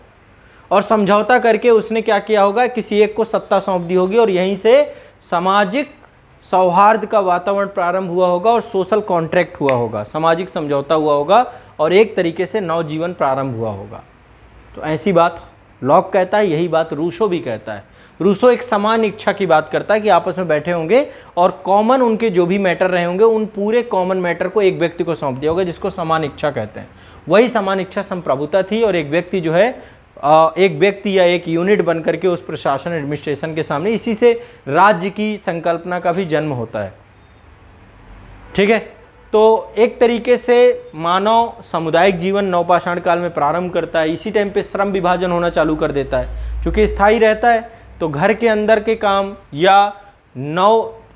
और समझौता करके उसने क्या किया होगा, किसी एक को सत्ता सौंप दी होगी, और यहीं से सामाजिक सौहार्द का वातावरण प्रारंभ हुआ होगा और सोशल कॉन्ट्रैक्ट हुआ होगा, सामाजिक समझौता हुआ होगा और एक तरीके से नवजीवन प्रारंभ हुआ होगा। तो ऐसी बात लॉक कहता है, यही बात रूसो भी कहता है। रूसो एक समान इच्छा की बात करता है कि आपस में बैठे होंगे और कॉमन उनके जो भी मैटर रहे होंगे, उन पूरे कॉमन मैटर को एक व्यक्ति को सौंप दिया होगा, जिसको समान इच्छा कहते हैं। वही समान इच्छा संप्रभुता थी, और एक व्यक्ति जो है, एक व्यक्ति या एक यूनिट बन करके उस प्रशासन, एडमिनिस्ट्रेशन के सामने, इसी से राज्य की संकल्पना का भी जन्म होता है। ठीक है, तो एक तरीके से मानव सामुदायिक जीवन नवपाषाण काल में प्रारंभ करता है। इसी टाइम पे श्रम विभाजन होना चालू कर देता है, क्योंकि स्थायी रहता है। तो घर के अंदर के काम या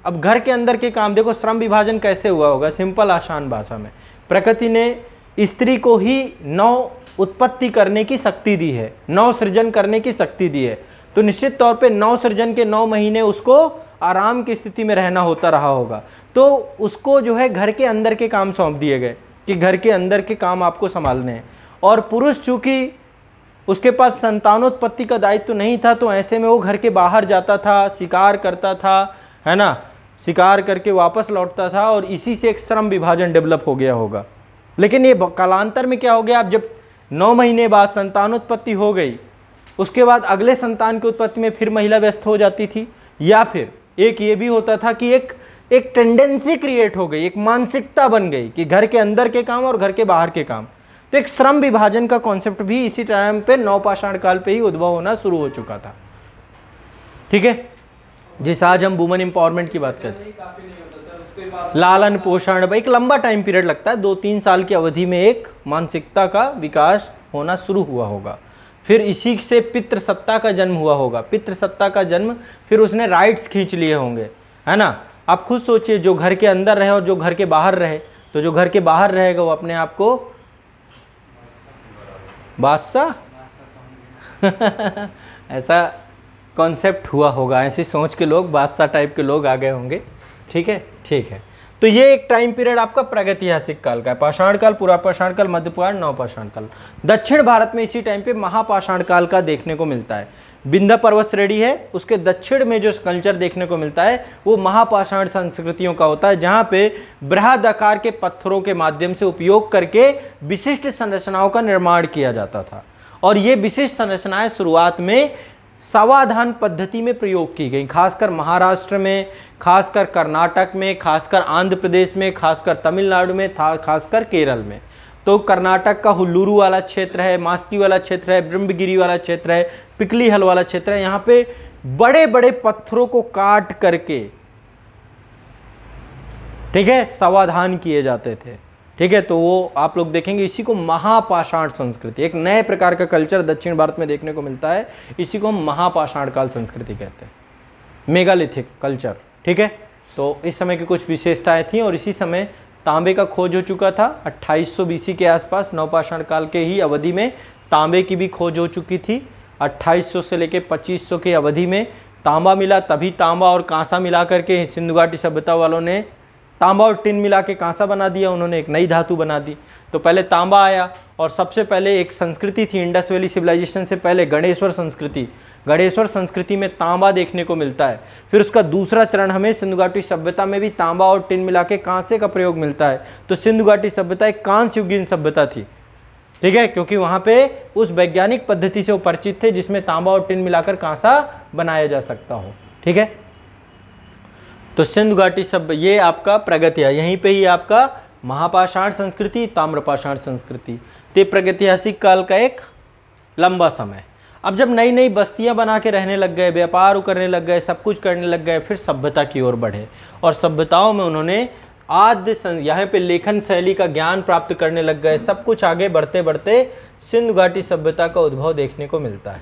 अब घर के अंदर के काम, देखो श्रम विभाजन कैसे हुआ होगा, सिंपल आसान भाषा में, प्रकृति ने स्त्री को ही नव उत्पत्ति करने की शक्ति दी है, नव सृजन करने की शक्ति दी है। तो निश्चित तौर पे नव सृजन के 9 महीने उसको आराम की स्थिति में रहना होता रहा होगा। तो उसको जो है घर के अंदर के काम सौंप दिए गए कि घर के अंदर के काम आपको संभालने हैं। और पुरुष चूंकि उसके पास संतानोत्पत्ति का दायित्व तो नहीं था, तो ऐसे में वो घर के बाहर जाता था, शिकार करता था, है ना, शिकार करके वापस लौटता था, और इसी से एक श्रम विभाजन डेवलप हो गया होगा। लेकिन ये कालांतर में क्या हो गया, अब जब 9 महीने बाद संतानोत्पत्ति हो गई, उसके बाद अगले संतान की उत्पत्ति में फिर महिला व्यस्त हो जाती थी, या फिर एक ये भी होता था कि एक टेंडेंसी क्रिएट हो गई, एक मानसिकता बन गई कि घर के अंदर के काम और घर के बाहर के काम। तो एक श्रम विभाजन का कॉन्सेप्ट भी इसी टाइम पे नवपाषाण काल पे ही उद्भव होना शुरू हो चुका था। ठीक है, जिस आज हम वुमेन एम्पावरमेंट की बात करते हैं, लालन पोषण, एक लंबा टाइम पीरियड लगता है, 2-3 साल की अवधि में एक मानसिकता का विकास होना शुरू हुआ होगा। फिर इसी से पितृसत्ता का जन्म हुआ होगा। पितृसत्ता का जन्म, फिर उसने राइट्स खींच लिए होंगे, है ना। आप खुद सोचिए, जो घर के अंदर रहे और जो घर के बाहर रहे, तो जो घर के बाहर रहेगा वो अपने आप को बादशाह ऐसा कॉन्सेप्ट हुआ होगा, ऐसी सोच के लोग, बादशाह टाइप के लोग आ गए होंगे। ठीक है, ठीक है। तो ये एक टाइम पीरियड आपका प्रागैतिहासिक काल का है। पाषाण काल, पुरापाषाण काल, मध्यपाषाण, नवपाषाण काल। दक्षिण भारत में इसी टाइम पे महापाषाण काल का देखने को मिलता है। विंध्य पर्वत श्रेणी है, उसके दक्षिण में जो कल्चर देखने को मिलता है वो महापाषाण संस्कृतियों का होता है, जहाँ पे बृहद आकार के पत्थरों के माध्यम से उपयोग करके विशिष्ट संरचनाओं का निर्माण किया जाता था। और ये विशिष्ट संरचनाएं शुरुआत में सावधान पद्धति में प्रयोग की गई, खासकर महाराष्ट्र में, खासकर कर्नाटक में, खासकर आंध्र प्रदेश में, खासकर तमिलनाडु में, खासकर केरल में। तो कर्नाटक का हुल्लूरू वाला क्षेत्र है, मास्की वाला क्षेत्र है, ब्रह्मगिरी वाला क्षेत्र है, पिकली हल वाला क्षेत्र है। यहाँ पे बड़े बड़े पत्थरों को काट करके ठीक है, समाधान किए जाते थे। ठीक है, तो वो आप लोग देखेंगे, इसी को महापाषाण संस्कृति, एक नए प्रकार का कल्चर दक्षिण भारत में देखने को मिलता है, इसी को हम महापाषाण काल संस्कृति कहते हैं, मेगालिथिक कल्चर। ठीक है, तो इस समय की कुछ विशेषताएं थी और इसी समय तांबे का खोज हो चुका था 2800 बीसी के आसपास, नवपाषाण काल के ही अवधि में तांबे की भी खोज हो चुकी थी। 2800 से लेकर 2500 की अवधि में तांबा मिला, तभी तांबा और कांसा मिला करके सिंधु घाटी सभ्यता वालों ने तांबा और टिन मिला के कांसा बना दिया, उन्होंने एक नई धातु बना दी। तो पहले तांबा आया और सबसे पहले एक संस्कृति थी इंडस वैली सिविलाइजेशन से पहले, गणेश्वर संस्कृति। गणेश्वर संस्कृति में तांबा देखने को मिलता है। फिर उसका दूसरा चरण हमें सिंधु घाटी सभ्यता में भी तांबा और टिन मिला के कांसे का प्रयोग मिलता है। तो सिंधु घाटी सभ्यता एक कांस्य युगीन सभ्यता थी। ठीक है, क्योंकि वहाँ पे उस वैज्ञानिक पद्धति से वो परिचित थे जिसमें तांबा और टिन मिलाकर कांसा बनाया जा सकता हो। ठीक है, तो सिंधु घाटी सभ्य ये आपका प्रगति है, यहीं पे ही आपका महापाषाण संस्कृति, ताम्रपाषाण संस्कृति, ते प्रगतिहासिक काल का एक लंबा समय। अब जब नई नई बस्तियां बना के रहने लग गए, व्यापार करने लग गए, सब कुछ करने लग गए, फिर सभ्यता की ओर बढ़े और सभ्यताओं में उन्होंने यहाँ पे लेखन शैली का ज्ञान प्राप्त करने लग गए। सब कुछ आगे बढ़ते बढ़ते सिंधु घाटी सभ्यता का उद्भव देखने को मिलता है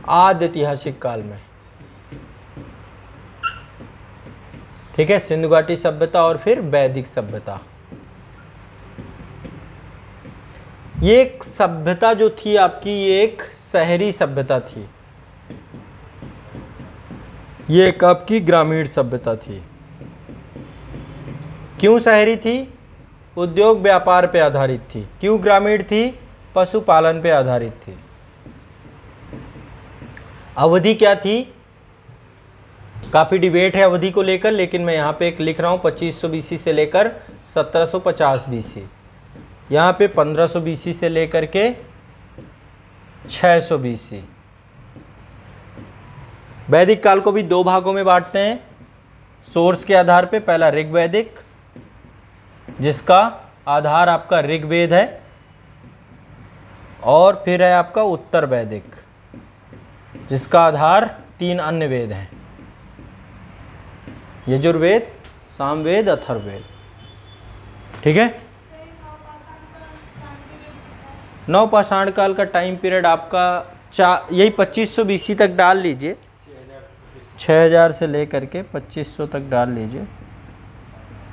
आदि ऐतिहासिक काल में। ठीक है, सिंधु घाटी सभ्यता और फिर वैदिक सभ्यता। ये एक सभ्यता जो थी आपकी, ये एक शहरी सभ्यता थी, ये एक आपकी ग्रामीण सभ्यता थी। क्यों शहरी थी? उद्योग व्यापार पे आधारित थी। क्यों ग्रामीण थी? पशुपालन पे आधारित थी। अवधि क्या थी? काफ़ी डिबेट है अवधि को लेकर, लेकिन मैं यहाँ पे एक लिख रहा हूँ 2500 बीसी से लेकर 1750 बीसी, यहाँ पे 1500 बीसी से लेकर के 600 बीसी। वैदिक काल को भी दो भागों में बांटते हैं सोर्स के आधार पे। पहला ऋग्वैदिक, जिसका आधार आपका ऋग्वेद है, और फिर है आपका उत्तर वैदिक, जिसका आधार 3 अन्य वेद हैं, यजुर्वेद, सामवेद, अथर्ववेद। ठीक है, नवपाषाण काल का टाइम पीरियड आपका यही 2500 बीसी तक डाल लीजिए, 6000 से लेकर के 2500 तक डाल लीजिए।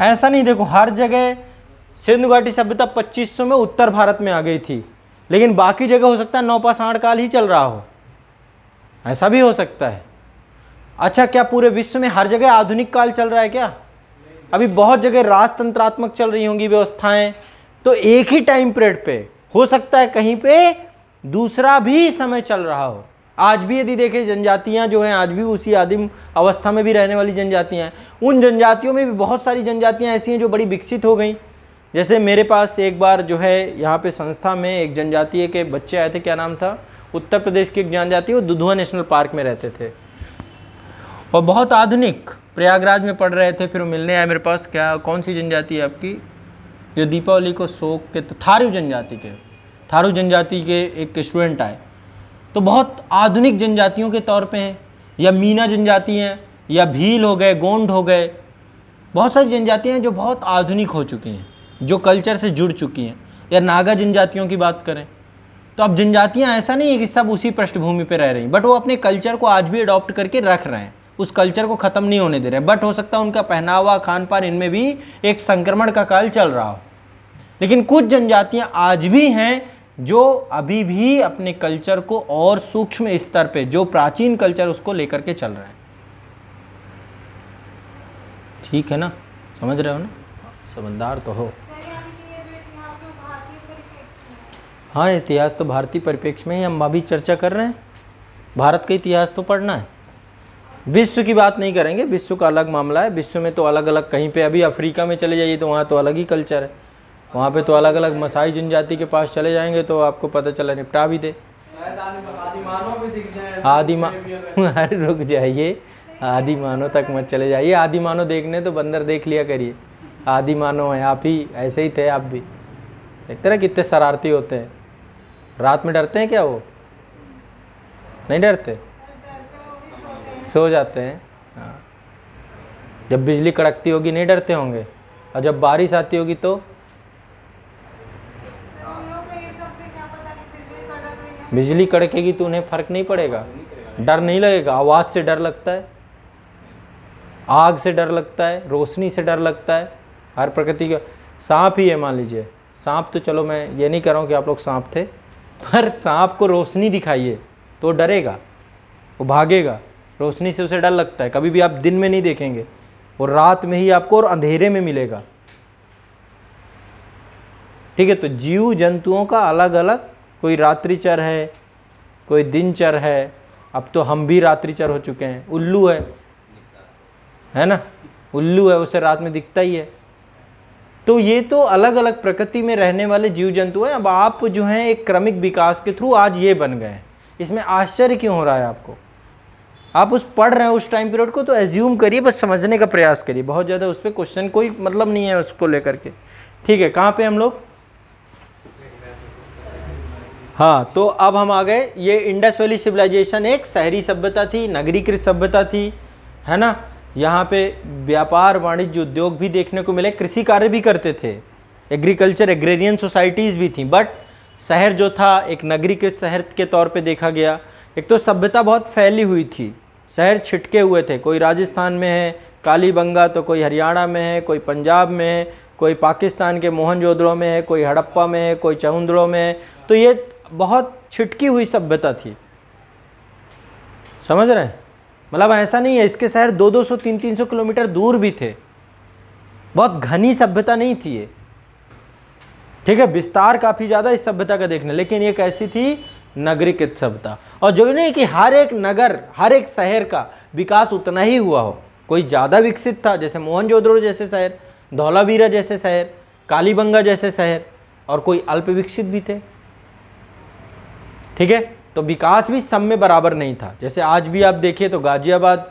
ऐसा नहीं देखो हर जगह सिंधु घाटी सभ्यता 2500 में उत्तर भारत में आ गई थी, लेकिन बाकी जगह हो सकता है नवपाषाण काल ही चल रहा हो, ऐसा भी हो सकता है। अच्छा, क्या पूरे विश्व में हर जगह आधुनिक काल चल रहा है क्या? अभी बहुत जगह राजतंत्रात्मक चल रही होंगी व्यवस्थाएं, तो एक ही टाइम पीरियड पे हो सकता है कहीं पे दूसरा भी समय चल रहा हो। आज भी यदि देखें जनजातियां जो हैं, आज भी उसी आदिम अवस्था में भी रहने वाली जनजातियां हैं। उन जनजातियों में भी बहुत सारी जनजातियां ऐसी हैं जो बड़ी विकसित हो गई। जैसे मेरे पास एक बार जो है यहाँ पे संस्था में एक जनजातीय के बच्चे आए थे, क्या नाम था, उत्तर प्रदेश की एक जनजाति, वो दुधुआ नेशनल पार्क में रहते थे और बहुत आधुनिक, प्रयागराज में पढ़ रहे थे। फिर वो मिलने आए मेरे पास, क्या कौन सी जनजाति है आपकी, जो दीपावली को शोक के, तो थारू जनजाति के एक स्टूडेंट आए, तो बहुत आधुनिक जनजातियों के तौर पे हैं, या मीना जनजाति हैं, या भील हो गए, गोंड हो गए, बहुत सारी जनजातियां हैं जो बहुत आधुनिक हो चुकी हैं, जो कल्चर से जुड़ चुकी हैं। या नागा जनजातियों की बात करें तो अब जनजातियां ऐसा नहीं है कि सब उसी पृष्ठभूमि पे रह रही, बट वो अपने कल्चर को आज भी अडॉप्ट करके रख रहे हैं, उस कल्चर को ख़त्म नहीं होने दे रहे। बट हो सकता है उनका पहनावा, खान पान, इनमें भी एक संक्रमण का काल चल रहा हो। लेकिन कुछ जनजातियां आज भी हैं जो अभी भी अपने कल्चर को और सूक्ष्म स्तर पे, जो प्राचीन कल्चर उसको लेकर के चल रहे हैं। ठीक है ना, समझ रहे हो ना, समझदार तो हो। हाँ, इतिहास तो भारतीय परिप्रेक्ष्य में ही हम अभी चर्चा कर रहे हैं। भारत का इतिहास तो पढ़ना है, विश्व की बात नहीं करेंगे, विश्व का अलग मामला है। विश्व में तो अलग अलग, कहीं पे अभी अफ्रीका में चले जाइए तो वहाँ तो अलग ही कल्चर है, वहाँ पे तो अलग अलग मसाई जनजाति के पास चले जाएंगे तो आपको पता चला निपटा भी दे। अरे रुक जाइए, आदि मानव तक मत चले जाइए। आदि मानव देखने तो बंदर देख लिया करिए, आदि मानव है, आप ही ऐसे ही थे, आप भी देखते ना कितने शरारती होते हैं। रात में डरते हैं क्या? वो नहीं डरते, सो जाते हैं। हाँ, जब बिजली कड़कती होगी नहीं डरते होंगे, और जब बारिश आती होगी तो बिजली कड़केगी तो उन्हें फर्क नहीं पड़ेगा, डर नहीं लगेगा। आवाज़ से डर लगता है, आग से डर लगता है, रोशनी से डर लगता है, हर प्रकृति का। सांप ही है मान लीजिए, सांप तो चलो मैं ये नहीं कह रहा हूँ कि आप लोग सांप थे, पर सांप को रोशनी दिखाइए तो डरेगा, वो भागेगा, रोशनी से उसे डर लगता है। कभी भी आप दिन में नहीं देखेंगे, वो रात में ही आपको और अंधेरे में मिलेगा। ठीक है, तो जीव जंतुओं का अलग अलग, कोई रात्रिचर है, कोई दिनचर है, अब तो हम भी रात्रिचर हो चुके हैं। उल्लू है ना, उल्लू है, उसे रात में दिखता ही है। तो ये तो अलग अलग प्रकृति में रहने वाले जीव जंतु हैं। अब आप जो हैं एक क्रमिक विकास के थ्रू आज ये बन गए हैं, इसमें आश्चर्य क्यों हो रहा है आपको? आप उस पढ़ रहे हैं उस टाइम पीरियड को, तो एज्यूम करिए, बस समझने का प्रयास करिए, बहुत ज़्यादा उस पर क्वेश्चन कोई मतलब नहीं है उसको लेकर के। ठीक है, कहाँ पे हम लोग? हाँ, तो अब हम आ गए, ये इंडस वैली सिविलाइजेशन एक शहरी सभ्यता थी, नगरीकृत सभ्यता थी, है ना। यहाँ पे व्यापार वाणिज्य उद्योग भी देखने को मिले, कृषि कार्य भी करते थे, एग्रीकल्चर एग्रेरियन सोसाइटीज़ भी थी, बट शहर जो था एक नगरीकृत शहर के तौर पे देखा गया। एक तो सभ्यता बहुत फैली हुई थी, शहर छिटके हुए थे, कोई राजस्थान में है कालीबंगा, तो कोई हरियाणा में है, कोई पंजाब में है, कोई पाकिस्तान के मोहनजोदड़ो में है, कोई हड़प्पा में है, कोई चहुंदड़ो में है। तो ये बहुत छिटकी हुई सभ्यता थी, समझ रहे हैं? मतलब ऐसा नहीं है, इसके शहर 200-200 300-300 किलोमीटर दूर भी थे, बहुत घनी सभ्यता नहीं थी ये। ठीक है, विस्तार काफ़ी ज़्यादा इस सभ्यता का देखने, लेकिन ये कैसी थी? नगरीकृत सभ्यता। और जो नहीं कि हर एक नगर, हर एक शहर का विकास उतना ही हुआ हो, कोई ज़्यादा विकसित था जैसे मोहनजोदड़ो जैसे शहर, धौलावीरा जैसे शहर, कालीबंगा जैसे शहर, और कोई अल्प विकसित भी थे। ठीक है, तो विकास भी सब में बराबर नहीं था। जैसे आज भी आप देखिए तो गाजियाबाद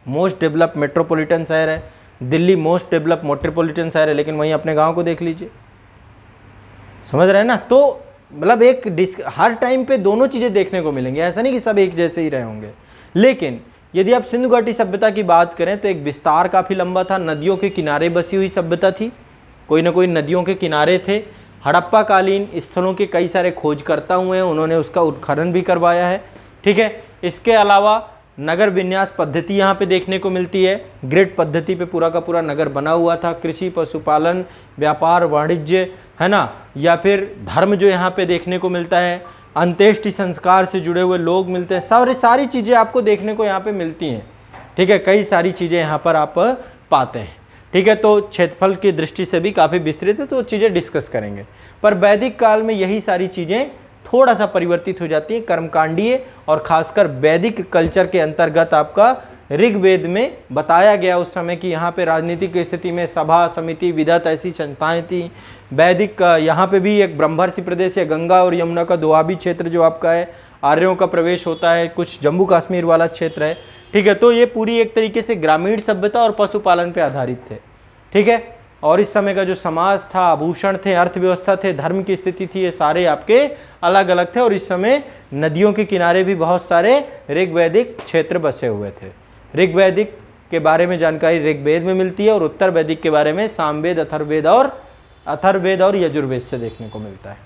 मोस्ट डेवलप मेट्रोपॉलिटन शहर है, दिल्ली मोस्ट डेवलप मेट्रोपॉलिटन शहर है, लेकिन वहीं अपने गांव को देख लीजिए, समझ रहे हैं ना। तो मतलब एक हर टाइम पे दोनों चीज़ें देखने को मिलेंगी, ऐसा नहीं कि सब एक जैसे ही रहे होंगे। लेकिन यदि आप सिंधु घाटी सभ्यता की बात करें तो एक विस्तार काफ़ी लंबा था, नदियों के किनारे बसी हुई सभ्यता थी, कोई ना कोई नदियों के किनारे थे। हड़प्पा कालीन स्थलों के कई सारे खोजकर्ता हुए हैं, उन्होंने उसका उत्खनन भी करवाया है। ठीक है, इसके अलावा नगर विन्यास पद्धति यहाँ पे देखने को मिलती है, ग्रिड पद्धति पे पूरा का पूरा नगर बना हुआ था। कृषि, पशुपालन, व्यापार, वाणिज्य, है ना, या फिर धर्म जो यहाँ पे देखने को मिलता है, अंत्येष्टि संस्कार से जुड़े हुए लोग मिलते हैं, सारी चीज़ें आपको देखने को यहाँ पे मिलती हैं। ठीक है, कई सारी चीज़ें यहाँ पर आप पाते हैं। ठीक है, तो क्षेत्रफल की दृष्टि से भी काफ़ी विस्तृत है, तो चीज़ें डिस्कस करेंगे। पर वैदिक काल में यही सारी चीज़ें थोड़ा सा परिवर्तित हो जाती हैं, कर्मकांडीय और खासकर वैदिक कल्चर के अंतर्गत आपका ऋग्वेद में बताया गया उस समय कि यहाँ पे राजनीतिक स्थिति में सभा, समिति, विदत ऐसी संस्थाएं थी। वैदिक यहाँ पे भी एक ब्रह्मर्षि प्रदेश है, गंगा और यमुना का दुआबी क्षेत्र जो आपका है, आर्यों का प्रवेश होता है, कुछ जम्मू कश्मीर वाला क्षेत्र है। ठीक है, तो ये पूरी एक तरीके से ग्रामीण सभ्यता और पशुपालन पे आधारित थे। ठीक है, और इस समय का जो समाज था, आभूषण थे, अर्थव्यवस्था थे, धर्म की स्थिति थी, ये सारे आपके अलग अलग थे। और इस समय नदियों के किनारे भी बहुत सारे ऋग्वैदिक क्षेत्र बसे हुए थे। ऋग्वैदिक के बारे में जानकारी ऋग्वेद में मिलती है, और उत्तर वैदिक के बारे में सामवेद, अथर्ववेद और यजुर्वेद से देखने को मिलता है।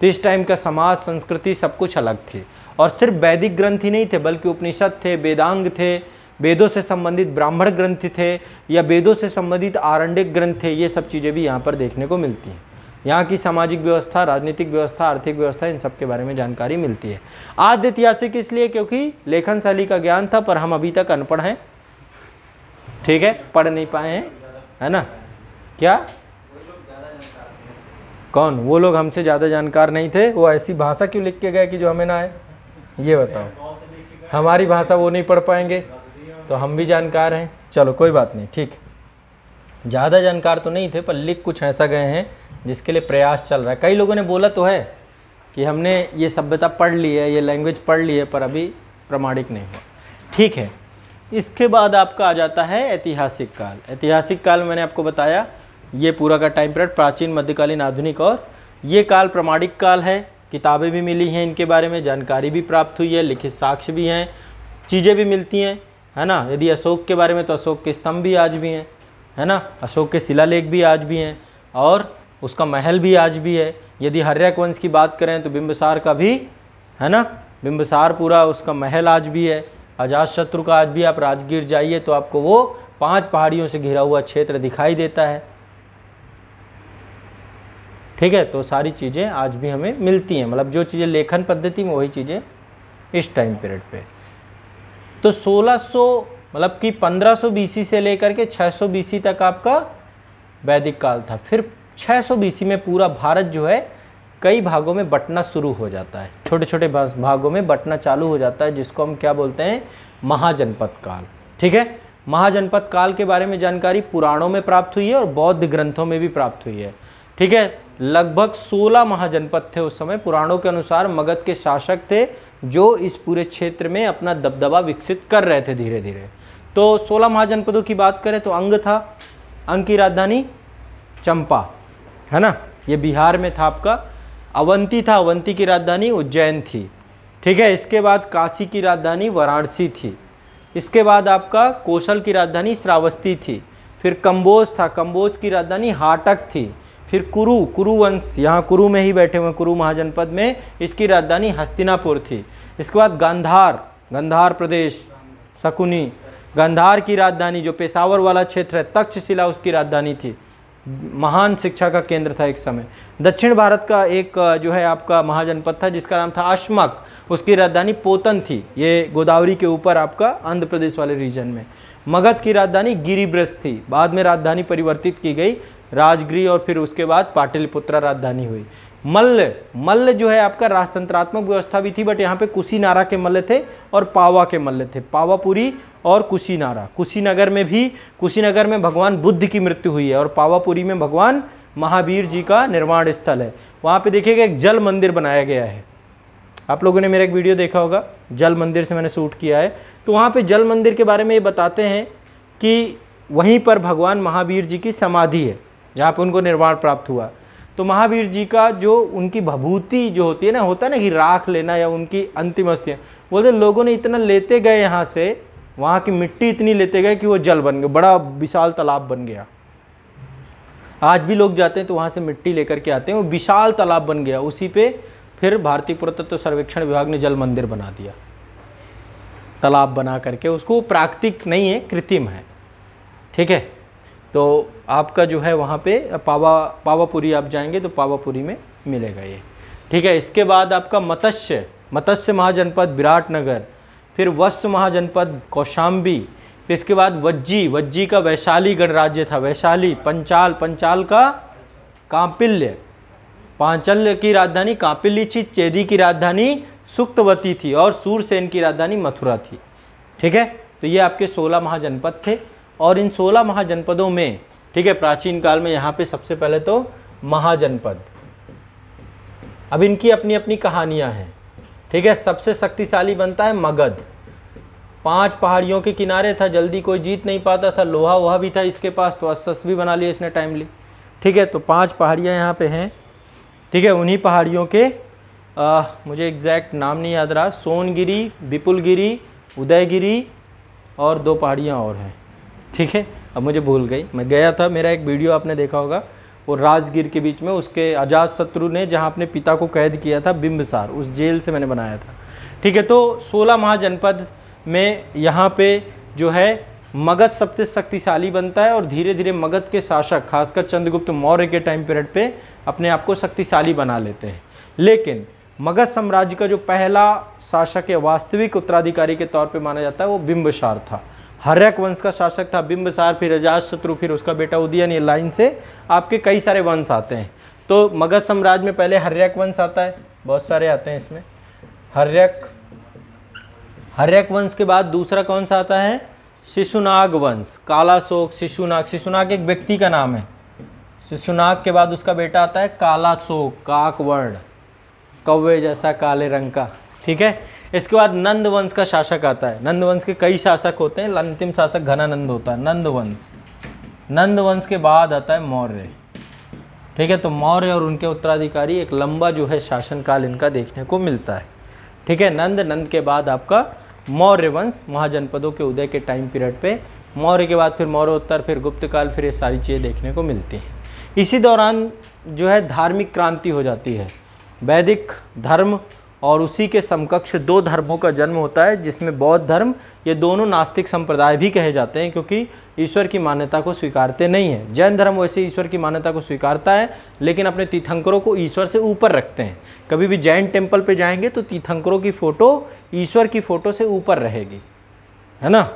तो इस टाइम का समाज, संस्कृति सब कुछ अलग थी। और सिर्फ वैदिक ग्रंथ ही नहीं थे, बल्कि उपनिषद थे, वेदांग थे, वेदों से संबंधित ब्राह्मण ग्रंथ थे, या वेदों से संबंधित आरण्यक ग्रंथ थे। ये सब चीज़ें भी यहाँ पर देखने को मिलती हैं। यहाँ की सामाजिक व्यवस्था, राजनीतिक व्यवस्था, आर्थिक व्यवस्था, इन सब के बारे में जानकारी मिलती है। आद्य ऐतिहासिक इसलिए क्योंकि लेखन शैली का ज्ञान था, पर हम अभी तक अनपढ़ हैं। ठीक है, पढ़ नहीं पाए हैं, है ना। क्या कौन? वो लोग हमसे ज़्यादा जानकार नहीं थे, वो ऐसी भाषा क्यों लिख के गए कि जो हमें ना आए? ये बताओ, हमारी भाषा वो नहीं पढ़ पाएंगे तो हम भी जानकार हैं। चलो कोई बात नहीं, ठीक। ज़्यादा जानकार तो नहीं थे, पर लिख कुछ ऐसा गए हैं जिसके लिए प्रयास चल रहा है। कई लोगों ने बोला तो है कि हमने ये सभ्यता पढ़ ली है, ये लैंग्वेज पढ़ ली है, पर अभी प्रमाणिक नहीं हुआ। ठीक है, इसके बाद आपका आ जाता है ऐतिहासिक काल। ऐतिहासिक काल मैंने आपको बताया, ये पूरा का टाइम पीरियड प्राचीन, मध्यकालीन, आधुनिक, और ये काल प्रमाणिक काल है। किताबें भी मिली हैं इनके बारे में, जानकारी भी प्राप्त हुई है, लिखित साक्ष्य भी हैं, चीज़ें भी मिलती हैं। है ना। यदि अशोक के बारे में तो अशोक के स्तंभ भी आज भी हैं, है ना, अशोक के शिलालेख भी आज भी हैं और उसका महल भी आज भी है। यदि हर्यक वंश की बात करें तो बिंबिसार का भी, है ना, बिंबिसार पूरा उसका महल आज भी है। अजातशत्रु का आज भी आप राजगीर जाइए तो आपको वो 5 पहाड़ियों से घिरा हुआ क्षेत्र दिखाई देता है। ठीक है, तो सारी चीज़ें आज भी हमें मिलती हैं, मतलब जो चीज़ें लेखन पद्धति में वही चीज़ें इस टाइम पीरियड पे। तो 1600 मतलब कि 1500 बीसी से लेकर के 600 बीसी तक आपका वैदिक काल था। फिर 600 बीसी में पूरा भारत जो है कई भागों में बंटना शुरू हो जाता है, छोटे छोटे भागों में बंटना चालू हो जाता है, जिसको हम क्या बोलते हैं, महाजनपद काल। ठीक है, महाजनपद काल के बारे में जानकारी पुराणों में प्राप्त हुई है और बौद्ध ग्रंथों में भी प्राप्त हुई है। ठीक है, लगभग 16 महाजनपद थे उस समय। पुराणों के अनुसार मगध के शासक थे जो इस पूरे क्षेत्र में अपना दबदबा विकसित कर रहे थे धीरे धीरे। तो 16 महाजनपदों की बात करें तो अंग था, अंग की राजधानी चंपा, है ना, ये बिहार में था आपका। अवंती था, अवंती की राजधानी उज्जैन थी। ठीक है, इसके बाद काशी की राजधानी वाराणसी थी। इसके बाद आपका कौशल की राजधानी श्रावस्ती थी। फिर कंबोज था, कंबोज की राजधानी हाटक थी। फिर कुरु, कुरु वंश, यहाँ कुरु में ही बैठे हुए कुरु महाजनपद में, इसकी राजधानी हस्तिनापुर थी। इसके बाद गांधार, गांधार प्रदेश, शकुनी, गांधार की राजधानी जो पेशावर वाला क्षेत्र है, तक्षशिला उसकी राजधानी थी। महान शिक्षा का केंद्र था एक समय। दक्षिण भारत का एक जो है आपका महाजनपद था जिसका नाम था अश्मक, उसकी राजधानी पोतन थी, ये गोदावरी के ऊपर आपका आंध्र प्रदेश वाले रीजन में। मगध की राजधानी गिरिब्रज थी, बाद में राजधानी परिवर्तित की गई राजगृह और फिर उसके बाद पाटलिपुत्रा राजधानी हुई। मल्ल, मल्ल जो है आपका राजतंत्रात्मक व्यवस्था भी थी, बट यहाँ पे कुशीनारा के मल्ल थे और पावा के मल्ल थे, पावापुरी और कुशीनारा। कुशीनगर में भी, कुशीनगर में भगवान बुद्ध की मृत्यु हुई है और पावापुरी में भगवान महावीर जी का निर्वाण स्थल है। वहाँ पे देखिएगा एक जल मंदिर बनाया गया है, आप लोगों ने मेरा एक वीडियो देखा होगा, जल मंदिर से मैंने शूट किया है। तो वहाँ पे जल मंदिर के बारे में ये बताते हैं कि वहीं पर भगवान महावीर जी की समाधि है जहाँ पे उनको निर्वाण प्राप्त हुआ। तो महावीर जी का जो उनकी भभूति जो होती है ना, होता है ना कि राख लेना या उनकी अंतिम अस्थियाँ, बोलते लोगों ने इतना लेते गए यहाँ से, वहाँ की मिट्टी इतनी लेते गए कि वो जल बन गया, बड़ा विशाल तालाब बन गया। आज भी लोग जाते हैं तो वहाँ से मिट्टी लेकर के आते हैं, वो विशाल तालाब बन गया। उसी पे फिर भारतीय पुरातत्व सर्वेक्षण विभाग ने जल मंदिर बना दिया, तालाब बना करके। उसको प्राकृतिक नहीं है, कृत्रिम है। ठीक है, तो आपका जो है वहाँ पे पावापुरी आप जाएंगे तो पावापुरी में मिलेगा ये। ठीक है, इसके बाद आपका मत्स्य, मत्स्य महाजनपद विराटनगर, फिर वत्स महाजनपद कौशाम्बी, फिर इसके बाद वज्जी, वज्जी का वैशाली गणराज्य था, वैशाली। पंचाल, पंचाल का कांपिल्य, पांचल्य की राजधानी कांपिल्य थी। चेदी की राजधानी सुक्तवती थी और सूरसेन की राजधानी मथुरा थी। ठीक है, तो ये आपके 16 महाजनपद थे। और इन 16 महाजनपदों में, ठीक है, प्राचीन काल में यहाँ पे सबसे पहले तो महाजनपद, अब इनकी अपनी अपनी कहानियाँ हैं। ठीक है, सबसे शक्तिशाली बनता है मगध, 5 पहाड़ियों के किनारे था, जल्दी कोई जीत नहीं पाता था, लोहा वोहा भी था इसके पास, तो अस्त्र भी बना लिया इसने टाइमली। ठीक है, तो 5 पहाड़ियाँ यहाँ पे हैं। ठीक है, उन्हीं पहाड़ियों के मुझे एग्जैक्ट नाम नहीं याद रहा, सोनगिरी, विपुलगिरी, उदयगिरी और 2 पहाड़ियाँ और हैं। ठीक है, अब मुझे भूल गई, मैं गया था, मेरा एक वीडियो आपने देखा होगा, वो राजगीर के बीच में, उसके अजातशत्रु ने जहाँ अपने पिता को कैद किया था बिंबिसार, उस जेल से मैंने बनाया था। ठीक है, तो 16 महाजनपद में यहाँ पे जो है मगध सबसे शक्तिशाली बनता है और धीरे धीरे मगध के शासक, खासकर चंद्रगुप्त मौर्य के टाइम पीरियड पे, अपने आप को शक्तिशाली बना लेते हैं। लेकिन मगध साम्राज्य का जो पहला शासक या वास्तविक उत्तराधिकारी के तौर पे माना जाता है वो बिंबिसार था। हर्यक वंश का शासक था बिंबिसार, फिर अजातशत्रु, फिर उसका बेटा उदयन। ये लाइन से आपके कई सारे वंश आते हैं। तो मगध साम्राज्य में पहले हर्यक वंश आता है, बहुत सारे आते हैं इसमें। हर्यक वंश के बाद दूसरा कौन सा आता है, शिशुनाग वंश, कालाशोक, शिशुनाग। शिशुनाग एक व्यक्ति का नाम है। शिशुनाग के बाद उसका बेटा आता है कालाशोक, काकवर्ण, कौवे जैसा काले रंग का। ठीक है, इसके बाद नंद वंश का शासक आता है। नंद वंश के कई शासक होते हैं, अंतिम शासक घनानंद होता है, नंद वंश। नंद वंश के बाद आता है मौर्य। ठीक है, तो मौर्य और उनके उत्तराधिकारी, एक लंबा जो है शासनकाल इनका देखने को मिलता है। ठीक है, नंद के बाद आपका मौर्य वंश महाजनपदों के उदय के टाइम पीरियड पे, मौर्य के बाद फिर मौर्योत्तर, फिर गुप्त काल, फिर ये सारी चीज़ें देखने को मिलती हैं। इसी दौरान जो है धार्मिक क्रांति हो जाती है, वैदिक धर्म और उसी के समकक्ष दो धर्मों का जन्म होता है, जिसमें बौद्ध धर्म, ये दोनों नास्तिक संप्रदाय भी कहे जाते हैं क्योंकि ईश्वर की मान्यता को स्वीकारते नहीं हैं। जैन धर्म वैसे ईश्वर की मान्यता को स्वीकारता है, लेकिन अपने तीर्थंकरों को ईश्वर से ऊपर रखते हैं। कभी भी जैन टेम्पल पे जाएंगे तो तीर्थंकरों की फ़ोटो ईश्वर की फ़ोटो से ऊपर रहेगी, है ना।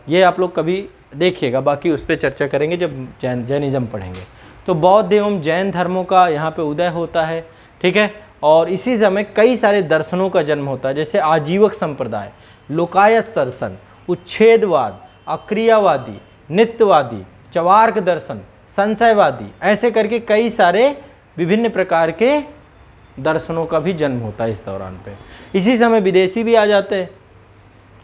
ये आप लोग कभी देखिएगा, बाकी उस पर चर्चा करेंगे जब जैनिज़्म पढ़ेंगे। तो बौद्ध एवं जैन धर्मों का यहाँ पे उदय होता है, ठीक है। और इसी समय कई सारे दर्शनों का जन्म होता है, जैसे आजीवक संप्रदाय, लोकायत दर्शन, उच्छेदवाद, अक्रियावादी, नित्यवादी, चवार्क दर्शन, संशयवादी, ऐसे करके कई सारे विभिन्न प्रकार के दर्शनों का भी जन्म होता है इस दौरान पे। इसी समय विदेशी भी आ जाते हैं,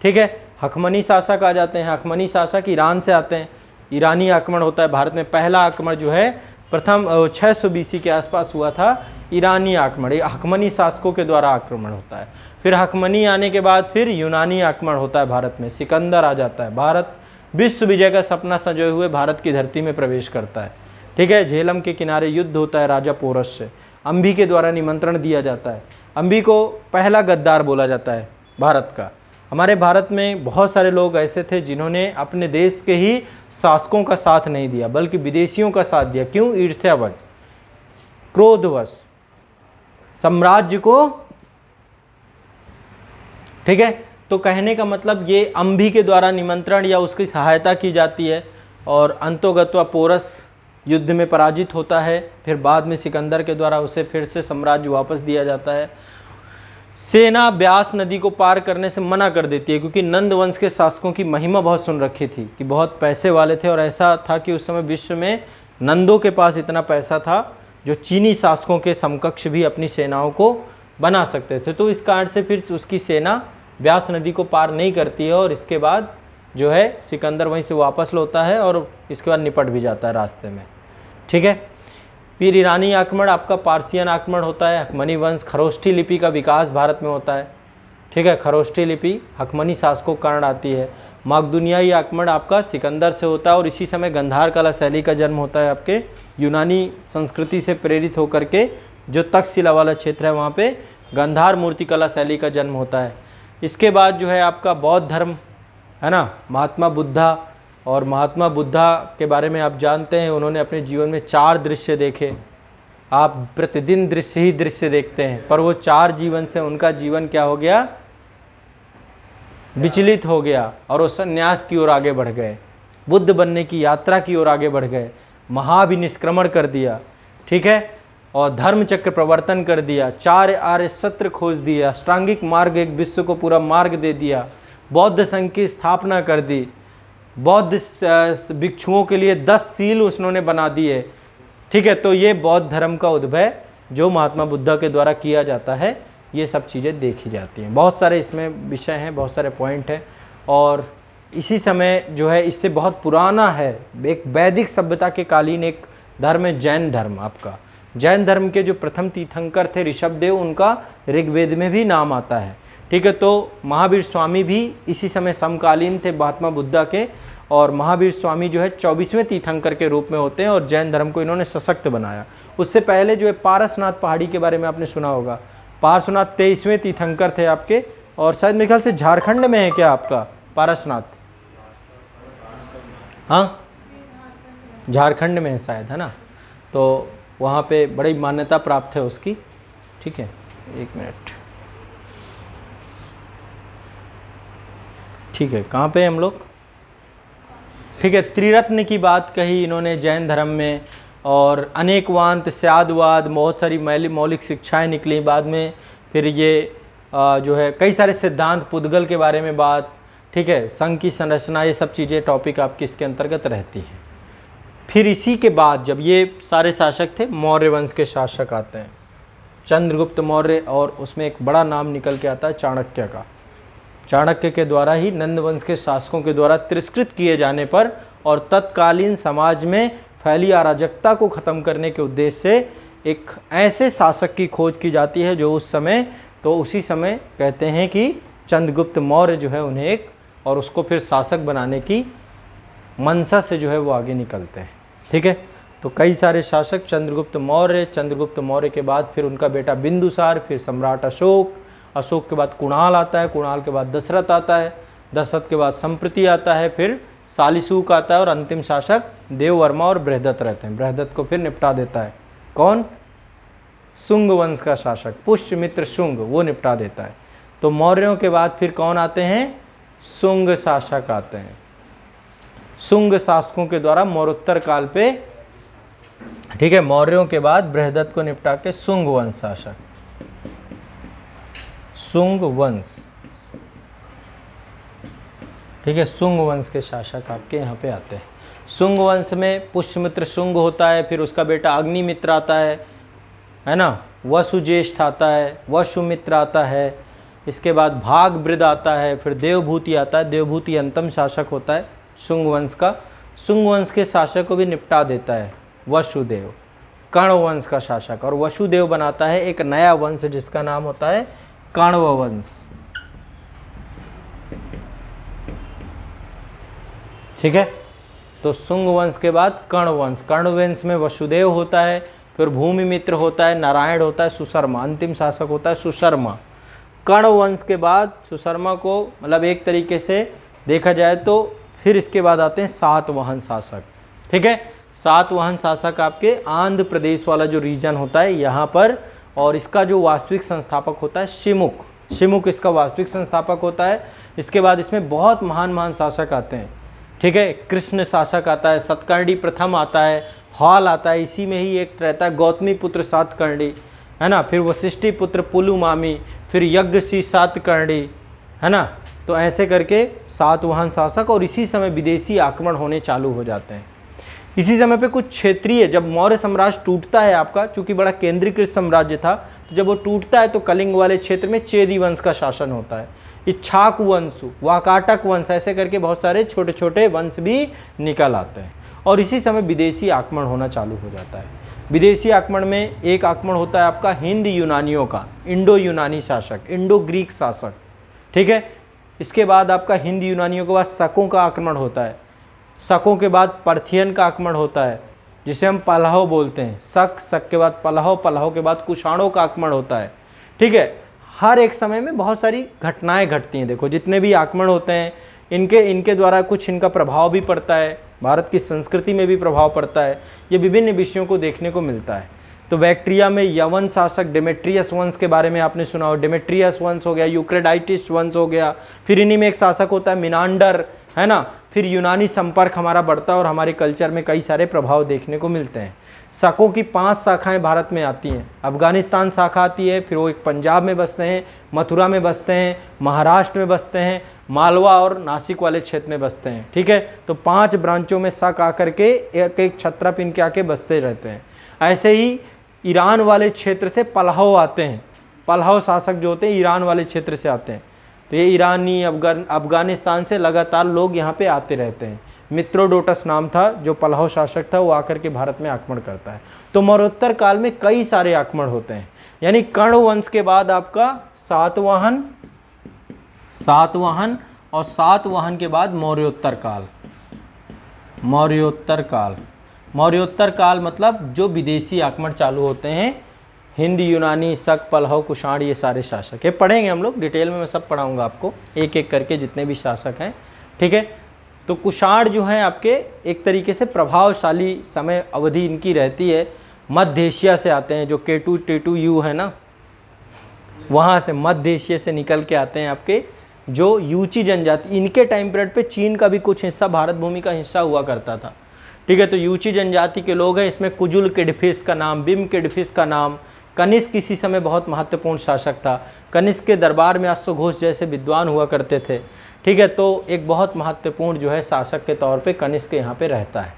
ठीक है। हकमनी शासक आ जाते हैं। हकमनी शासक ईरान से आते हैं, ईरानी आक्रमण होता है भारत में। पहला आक्रमण जो है प्रथम 600 BC के आसपास हुआ था, ईरानी आक्रमण, ये हकमनी शासकों के द्वारा आक्रमण होता है। फिर हकमनी आने के बाद फिर यूनानी आक्रमण होता है भारत में, सिकंदर आ जाता है। भारत विश्व विजय का सपना संजोए हुए भारत की धरती में प्रवेश करता है, ठीक है। झेलम के किनारे युद्ध होता है राजा पोरस से, अम्बी के द्वारा निमंत्रण दिया जाता है। अम्बी को पहला गद्दार बोला जाता है भारत का। हमारे भारत में बहुत सारे लोग ऐसे थे जिन्होंने अपने देश के ही शासकों का साथ नहीं दिया, बल्कि विदेशियों का साथ दिया। क्यों? ईर्ष्यावश, क्रोधवश, साम्राज्य को, ठीक है। तो कहने का मतलब ये अम्बी के द्वारा निमंत्रण या उसकी सहायता की जाती है, और अंतोगत्वा पोरस युद्ध में पराजित होता है। फिर बाद में सिकंदर के द्वारा उसे फिर से साम्राज्य वापस दिया जाता है। सेना ब्यास नदी को पार करने से मना कर देती है, क्योंकि नंद वंश के शासकों की महिमा बहुत सुन रखी थी कि बहुत पैसे वाले थे, और ऐसा था कि उस समय विश्व में नंदों के पास इतना पैसा था जो चीनी शासकों के समकक्ष भी अपनी सेनाओं को बना सकते थे। तो इस कारण से फिर उसकी सेना ब्यास नदी को पार नहीं करती है, और इसके बाद जो है सिकंदर वहीं से वापस लौटता है और इसके बाद निपट भी जाता है रास्ते में, ठीक है। फिर ईरानी आक्रमण, आपका पार्सियन आक्रमण होता है। हकमनी वंश, खरोष्ठी लिपि का विकास भारत में होता है, ठीक है। खरोष्ठी लिपि हकमनी शासकों के कारण आती है। मागदुनियाई आक्रमण आपका सिकंदर से होता है, और इसी समय गंधार कला शैली का जन्म होता है आपके यूनानी संस्कृति से प्रेरित होकर के। जो तक्षशिला वाला क्षेत्र है वहाँ पे गंधार मूर्ति कला शैली का जन्म होता है। इसके बाद जो है आपका बौद्ध धर्म, है ना, महात्मा बुद्धा। और महात्मा बुद्धा के बारे में आप जानते हैं, उन्होंने अपने जीवन में 4 दृश्य देखे। आप प्रतिदिन दृश्य ही दृश्य देखते हैं, पर वो 4 जीवन से उनका जीवन क्या हो गया? विचलित हो गया, और वो संन्यास की ओर आगे बढ़ गए, बुद्ध बनने की यात्रा की ओर आगे बढ़ गए, महाभिनिष्क्रमण कर दिया, ठीक है, और धर्म चक्र प्रवर्तन कर दिया, 4 आर्य सत्र खोज दिया, अष्टांगिक मार्ग, एक विश्व को पूरा मार्ग दे दिया, बौद्ध संघ की स्थापना कर दी, बौद्ध भिक्षुओं के लिए 10 सील उन्होंने बना दिए, ठीक है। तो ये बौद्ध धर्म का उद्भव जो महात्मा बुद्धा के द्वारा किया जाता है, ये सब चीज़ें देखी जाती हैं। बहुत सारे इसमें विषय हैं, बहुत सारे पॉइंट हैं। और इसी समय जो है इससे बहुत पुराना है, एक वैदिक सभ्यता के कालीन एक धर्म है जैन धर्म। आपका जैन धर्म के जो प्रथम तीर्थंकर थे ऋषभदेव, उनका ऋग्वेद में भी नाम आता है, ठीक है। तो महावीर स्वामी भी इसी समय समकालीन थे महात्मा बुद्धा के, और महावीर स्वामी जो है 24वें तीर्थंकर के रूप में होते हैं, और जैन धर्म को इन्होंने सशक्त बनाया। उससे पहले जो है पारसनाथ पहाड़ी के बारे में आपने सुना होगा। पारसनाथ 23वें तीर्थंकर थे आपके, और शायद मेरे ख्याल से झारखंड में है क्या आपका पारसनाथ? हाँ, झारखंड में है शायद, है ना। तो वहाँ पे बड़ी मान्यता प्राप्त है उसकी, ठीक है। 1 मिनट, ठीक है, कहाँ पे हम लोग? ठीक है, त्रिरत्न की बात कही इन्होंने जैन धर्म में, और अनेकवांत, स्यादवाद, बहुत सारी मौलिक शिक्षाएं निकली बाद में। फिर ये जो है कई सारे सिद्धांत, पुद्गल के बारे में बात, ठीक है, संघ की संरचना, ये सब चीज़ें टॉपिक आपकी इसके अंतर्गत रहती हैं। फिर इसी के बाद जब ये सारे शासक थे, मौर्य वंश के शासक आते हैं, चंद्रगुप्त मौर्य, और उसमें एक बड़ा नाम निकल के आता है चाणक्य का। चाणक्य के द्वारा ही नंद वंश के शासकों के द्वारा तिरस्कृत किए जाने पर और तत्कालीन समाज में फैली अराजकता को ख़त्म करने के उद्देश्य से एक ऐसे शासक की खोज की जाती है जो उस समय, तो उसी समय कहते हैं कि चंद्रगुप्त मौर्य जो है उन्हें एक और उसको फिर शासक बनाने की मंशा से जो है वो आगे निकलते हैं। ठीक है, तो कई सारे शासक, चंद्रगुप्त मौर्य के बाद फिर उनका बेटा बिंदुसार, फिर सम्राट अशोक, अशोक के बाद कुणाल आता है, कुणाल के बाद दशरथ आता है, दशरथ के बाद संप्रति आता है, फिर शालिशुक आता है और अंतिम शासक देववर्मा और बृहदत्त रहते हैं। बृहदत्त को फिर निपटा देता है कौन? शुंग वंश का शासक पुष्यमित्र शुंग, वो निपटा देता है। तो मौर्यों के बाद फिर कौन आते हैं? शुंग शासक आते हैं। शुंग शासकों के द्वारा मौर्योत्तर काल पे, ठीक है, मौर्यों के बाद बृहदत्त को निपटा के शुंग वंश शासक, शुंग वंश, ठीक है, शुंग वंश के शासक आपके यहाँ पे आते हैं। शुंग वंश में पुष्यमित्र शुंग होता है, फिर उसका बेटा अग्निमित्र आता है ना, वसुज्येष्ठ आता है, वसुमित्र आता है, इसके बाद भागवृद आता है, फिर देवभूति आता है। देवभूति अंतिम शासक होता है शुंग वंश का। शुंग वंश के शासक को भी निपटा देता है वसुदेव, कण्व वंश का शासक, और वसुदेव बनाता है एक नया वंश जिसका नाम होता है कण्व वंश। ठीक है, तो शुंग वंश के बाद कण्व वंश, कण्व वंश में वसुदेव होता है, फिर भूमिमित्र होता है, नारायण होता है, सुशर्मा, अंतिम शासक होता है सुशर्मा। कण्व वंश के बाद सुशर्मा को, मतलब एक तरीके से देखा जाए तो फिर इसके बाद आते हैं सातवाहन शासक। ठीक है, सातवाहन शासक आपके आंध्र प्रदेश वाला जो रीजन होता है यहाँ पर, और इसका जो वास्तविक संस्थापक होता है शिमुख, शिमुख इसका वास्तविक संस्थापक होता है। इसके बाद इसमें बहुत महान महान शासक आते हैं। ठीक है, कृष्ण शासक आता है, सतकर्णी प्रथम आता है, हॉल आता है, इसी में ही एक रहता है गौतमी पुत्र सातकर्णी, है ना, फिर वशिष्ठी पुत्र पुलुमामी, फिर यज्ञसी सातकर्णी, है ना। तो ऐसे करके सातवाहन शासक, और इसी समय विदेशी आक्रमण होने चालू हो जाते हैं। इसी समय पे कुछ क्षेत्रीय, जब मौर्य साम्राज्य टूटता है आपका, चूंकि बड़ा केंद्रीकृत साम्राज्य था, तो जब वो टूटता है तो कलिंग वाले क्षेत्र में चेदी वंश का शासन होता है, इच्छाक वंश, वाकाटक वंश, ऐसे करके बहुत सारे छोटे छोटे वंश भी निकल आते हैं। और इसी समय विदेशी आक्रमण होना चालू हो जाता है। विदेशी आक्रमण में एक आक्रमण होता है आपका हिंद यूनानियों का, इंडो यूनानी शासक, इंडो ग्रीक शासक। ठीक है, इसके बाद आपका हिंद यूनानियों के बाद शकों का आक्रमण होता है, शकों के बाद पर्थियन का आक्रमण होता है जिसे हम पलाहो बोलते हैं, शक के बाद पलाहो, पलाहो के बाद कुषाणों का आक्रमण होता है। ठीक है, हर एक समय में बहुत सारी घटनाएं घटती हैं। देखो जितने भी आक्रमण होते हैं इनके द्वारा कुछ इनका प्रभाव भी पड़ता है, भारत की संस्कृति में भी प्रभाव पड़ता है, ये विभिन्न विषयों को देखने को मिलता है। तो बैक्ट्रिया में यवन शासक डेमेट्रियस वंश के बारे में आपने सुना हो, डेमेट्रियस वंश हो गया, यूक्रेडाइटिस वंश हो गया, फिर इन्हीं में एक शासक होता है मिनांडर, है ना। फिर यूनानी संपर्क हमारा बढ़ता है और हमारे कल्चर में कई सारे प्रभाव देखने को मिलते हैं। शकों की 5 शाखाएं भारत में आती हैं। अफगानिस्तान शाखा आती है, फिर वो एक पंजाब में बसते हैं, मथुरा में बसते हैं, महाराष्ट्र में बसते हैं, मालवा और नासिक वाले क्षेत्र में बसते हैं। ठीक है, तो 5 ब्रांचों में शक आकर के एक एक छत्रप इनके आके बसते रहते हैं। ऐसे ही ईरान वाले क्षेत्र से पलाहो आते हैं, पलाहो शासक जो होते हैं ईरान वाले क्षेत्र से आते हैं। तो ये ईरानी, अफगानिस्तान से लगातार लोग यहाँ पे आते रहते हैं। मित्रोडोटस नाम था जो पलाहो शासक था, वो आकर के भारत में आक्रमण करता है। तो मौर्योत्तर काल में कई सारे आक्रमण होते हैं, यानी कण्व वंश के बाद आपका सातवाहन, और सातवाहन के बाद मौर्योत्तर काल। मौर्योत्तर काल मतलब जो विदेशी आक्रमण चालू होते हैं, हिंद यूनानी, शक, पलाहो, कुषाण, ये सारे शासक है। पढ़ेंगे हम लोग डिटेल में, मैं सब पढ़ाऊंगा आपको एक एक करके जितने भी शासक हैं। ठीक है, तो कुषाण जो हैं आपके एक तरीके से प्रभावशाली समय अवधि इनकी रहती है। मध्य एशिया से आते हैं, जो K2 T2 U है ना, वहाँ से मध्य एशिया से निकल के आते हैं आपके जो यूची जनजाति। इनके टाइम पीरियड पे चीन का भी कुछ हिस्सा भारत भूमि का हिस्सा हुआ करता था। ठीक है, तो यूची जनजाति के लोग हैं। इसमें कुजुल किडफिस का नाम, बिम किडफिस का नाम, कनिष्क किसी समय बहुत महत्वपूर्ण शासक था। कनिष्क के दरबार में अश्वघोष जैसे विद्वान हुआ करते थे। ठीक है, तो एक बहुत महत्वपूर्ण जो है शासक के तौर पे कनिष्क यहाँ पे रहता है।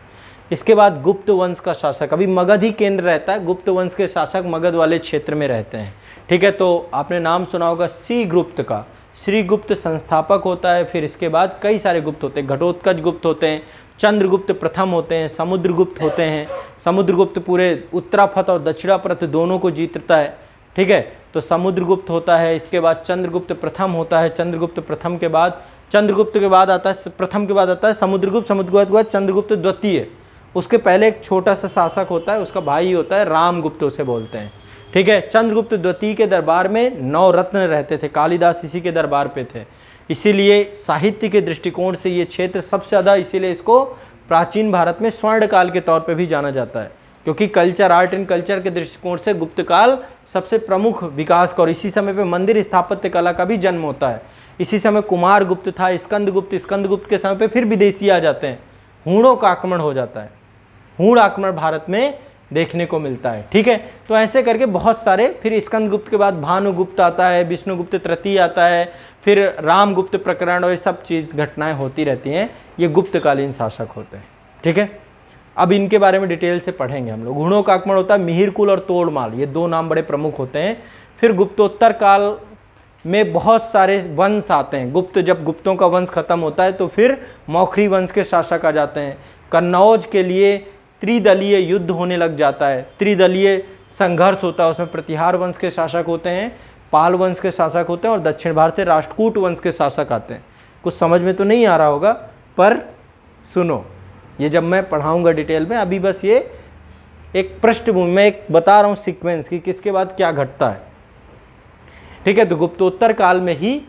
इसके बाद गुप्त वंश का शासक, अभी मगध ही केंद्र रहता है, गुप्त वंश के शासक मगध वाले क्षेत्र में रहते हैं। ठीक है, तो आपने नाम सुना होगा श्रीगुप्त का, श्रीगुप्त संस्थापक होता है। फिर इसके बाद कई सारे गुप्त होते हैं, घटोत्कच गुप्त होते हैं, चंद्रगुप्त प्रथम होते हैं, समुद्रगुप्त होते हैं। समुद्रगुप्त पूरे उत्तरापथ और दक्षिणापथ दोनों को जीतता है। ठीक है। तो समुद्रगुप्त होता है, इसके बाद चंद्रगुप्त प्रथम होता है, चंद्रगुप्त प्रथम के बाद, चंद्रगुप्त के बाद आता है, प्रथम के बाद आता है समुद्रगुप्त, समुद्रगुप्त के बाद चंद्रगुप्त द्वितीय। उसके पहले एक छोटा सा शासक होता है, उसका भाई होता है रामगुप्त उसे बोलते हैं, ठीक है। चंद्रगुप्त द्वितीय के दरबार में 9 रत्न रहते थे, कालिदास इसी के दरबार पे थे, इसीलिए साहित्य के दृष्टिकोण से ये क्षेत्र सबसे ज़्यादा, इसीलिए इसको प्राचीन भारत में स्वर्ण काल के तौर पे भी जाना जाता है, क्योंकि कल्चर, आर्ट एंड कल्चर के दृष्टिकोण से गुप्त काल सबसे प्रमुख विकास का, और इसी समय पे मंदिर स्थापत्य कला का भी जन्म होता है। इसी समय कुमार गुप्त था, स्कंदगुप्त, स्कंदगुप्त के समय पे फिर विदेशी आ जाते हैं, हूणों का आक्रमण हो जाता है, हूण आक्रमण भारत में देखने को मिलता है, ठीक है। तो ऐसे करके बहुत सारे, फिर स्कंदगुप्त के बाद भानुगुप्त आता है, विष्णुगुप्त तृतीय आता है, फिर रामगुप्त प्रकरण, और ये सब चीज़ घटनाएं होती रहती हैं, ये गुप्तकालीन शासक होते हैं, ठीक है। अब इनके बारे में डिटेल से पढ़ेंगे हम लोग। हूणों का आक्रमण होता है, मिहिरकुल और तोड़माल, ये 2 नाम बड़े प्रमुख होते हैं। फिर गुप्तोत्तर काल में बहुत सारे वंश आते हैं, जब गुप्तों का वंश खत्म होता है तो फिर मौखरी वंश के शासक आ जाते हैं। कन्नौज के लिए त्रिदलीय युद्ध होने लग जाता है, त्रिदलीय संघर्ष होता है, उसमें प्रतिहार वंश के शासक होते हैं, पाल वंश के शासक होते हैं, और दक्षिण भारत से राष्ट्रकूट वंश के शासक आते हैं। कुछ समझ में तो नहीं आ रहा होगा, पर सुनो, ये जब मैं पढ़ाऊंगा डिटेल में, अभी बस ये एक पृष्ठभूमि में एक बता रहा हूँ सीक्वेंस कि किसके बाद क्या घटता है, ठीक है। तो गुप्तोत्तर काल में ही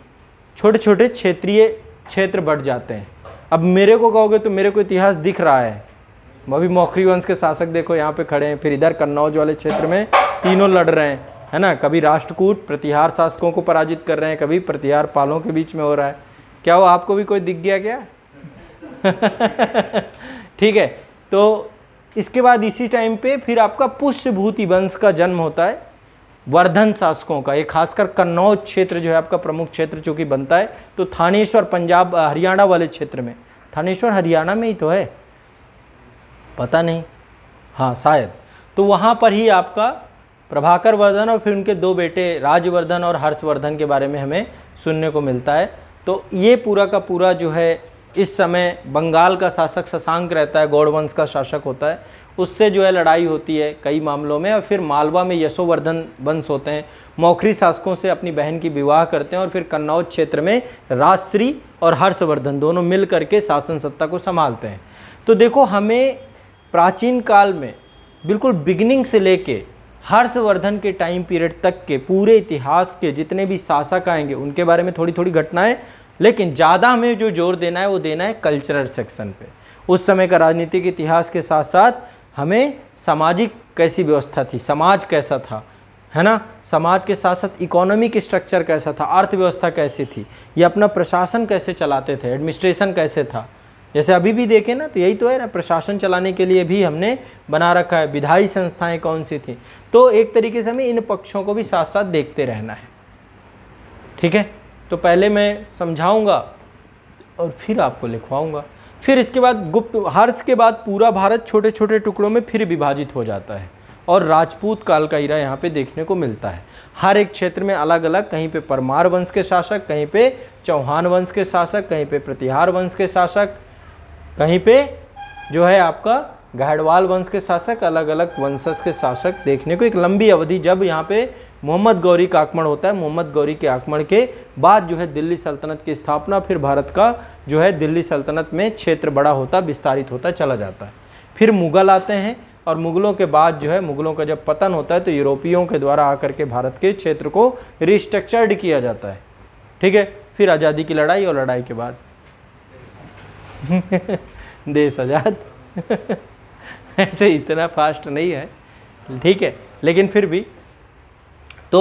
छोटे छोटे क्षेत्रीय क्षेत्र बढ़ जाते हैं। अब मेरे को कहोगे तो मेरे को इतिहास दिख रहा है, अभी मौखरी वंश के शासक देखो यहाँ पे खड़े हैं, फिर इधर कन्नौज वाले क्षेत्र में तीनों लड़ रहे हैं, है ना, कभी राष्ट्रकूट प्रतिहार शासकों को पराजित कर रहे हैं, कभी प्रतिहार पालों के बीच में हो रहा है। क्या वो आपको भी कोई दिख गया क्या? ठीक है। तो इसके बाद इसी टाइम पे फिर आपका पुष्यभूति वंश का जन्म होता है, वर्धन शासकों का। ये खासकर कन्नौज क्षेत्र जो है आपका प्रमुख क्षेत्र चूंकि बनता है, तो थानेश्वर पंजाब हरियाणा वाले क्षेत्र में, थानेश्वर हरियाणा में ही तो है, पता नहीं, हाँ शायद, तो वहाँ पर ही आपका प्रभाकर वर्धन और फिर उनके 2 बेटे राजवर्धन और हर्षवर्धन के बारे में हमें सुनने को मिलता है। तो ये पूरा का पूरा जो है, इस समय बंगाल का शासक शशांक रहता है, गौड़ वंश का शासक होता है, उससे जो है लड़ाई होती है कई मामलों में, और फिर मालवा में यशोवर्धन वंश होते हैं, मौखरी शासकों से अपनी बहन की विवाह करते हैं, और फिर कन्नौज क्षेत्र में राजश्री और हर्षवर्धन दोनों मिल करके शासन सत्ता को संभालते हैं। तो देखो, हमें प्राचीन काल में बिल्कुल बिगिनिंग से लेके हर्षवर्धन के टाइम पीरियड तक के पूरे इतिहास के जितने भी शासक आएंगे उनके बारे में थोड़ी थोड़ी घटनाएं, लेकिन ज़्यादा हमें जो जोर देना है वो देना है कल्चरल सेक्शन पे। उस समय का राजनीतिक इतिहास के साथ साथ हमें सामाजिक कैसी व्यवस्था थी, समाज कैसा था, है ना, समाज के साथ साथ इकोनॉमिक स्ट्रक्चर कैसा था, अर्थव्यवस्था कैसी थी, ये अपना प्रशासन कैसे चलाते थे, एडमिनिस्ट्रेशन कैसे था। जैसे अभी भी देखें ना, तो यही तो है ना, प्रशासन चलाने के लिए भी हमने बना रखा है, विधायी संस्थाएं कौन सी थी। तो एक तरीके से हमें इन पक्षों को भी साथ साथ देखते रहना है, ठीक है। तो पहले मैं समझाऊंगा और फिर आपको लिखवाऊंगा। फिर इसके बाद गुप्त हर्ष के बाद पूरा भारत छोटे छोटे टुकड़ों में फिर विभाजित हो जाता है, और राजपूत काल का इरा यहाँ पे देखने को मिलता है। हर एक क्षेत्र में अलग अलग, कहीं पे परमार वंश के शासक, कहीं पे चौहान वंश के शासक, कहीं पे प्रतिहार वंश के शासक, कहीं पे जो है आपका गाहड़वाल वंश के शासक, अलग अलग वंशज के शासक देखने को। एक लंबी अवधि जब यहाँ पे मोहम्मद गौरी का आक्रमण होता है, मोहम्मद गौरी के आक्रमण के बाद जो है दिल्ली सल्तनत की स्थापना, फिर भारत का जो है दिल्ली सल्तनत में क्षेत्र बड़ा होता, विस्तारित होता चला जाता है। फिर मुग़ल आते हैं, और मुग़लों के बाद जो है, मुग़लों का जब पतन होता है तो यूरोपियों के द्वारा आकर के भारत के क्षेत्र को रिस्ट्रक्चर्ड किया जाता है, ठीक है। फिर आज़ादी की लड़ाई, और लड़ाई के बाद देश आज़ाद। ऐसे इतना फास्ट नहीं है, ठीक है, लेकिन फिर भी। तो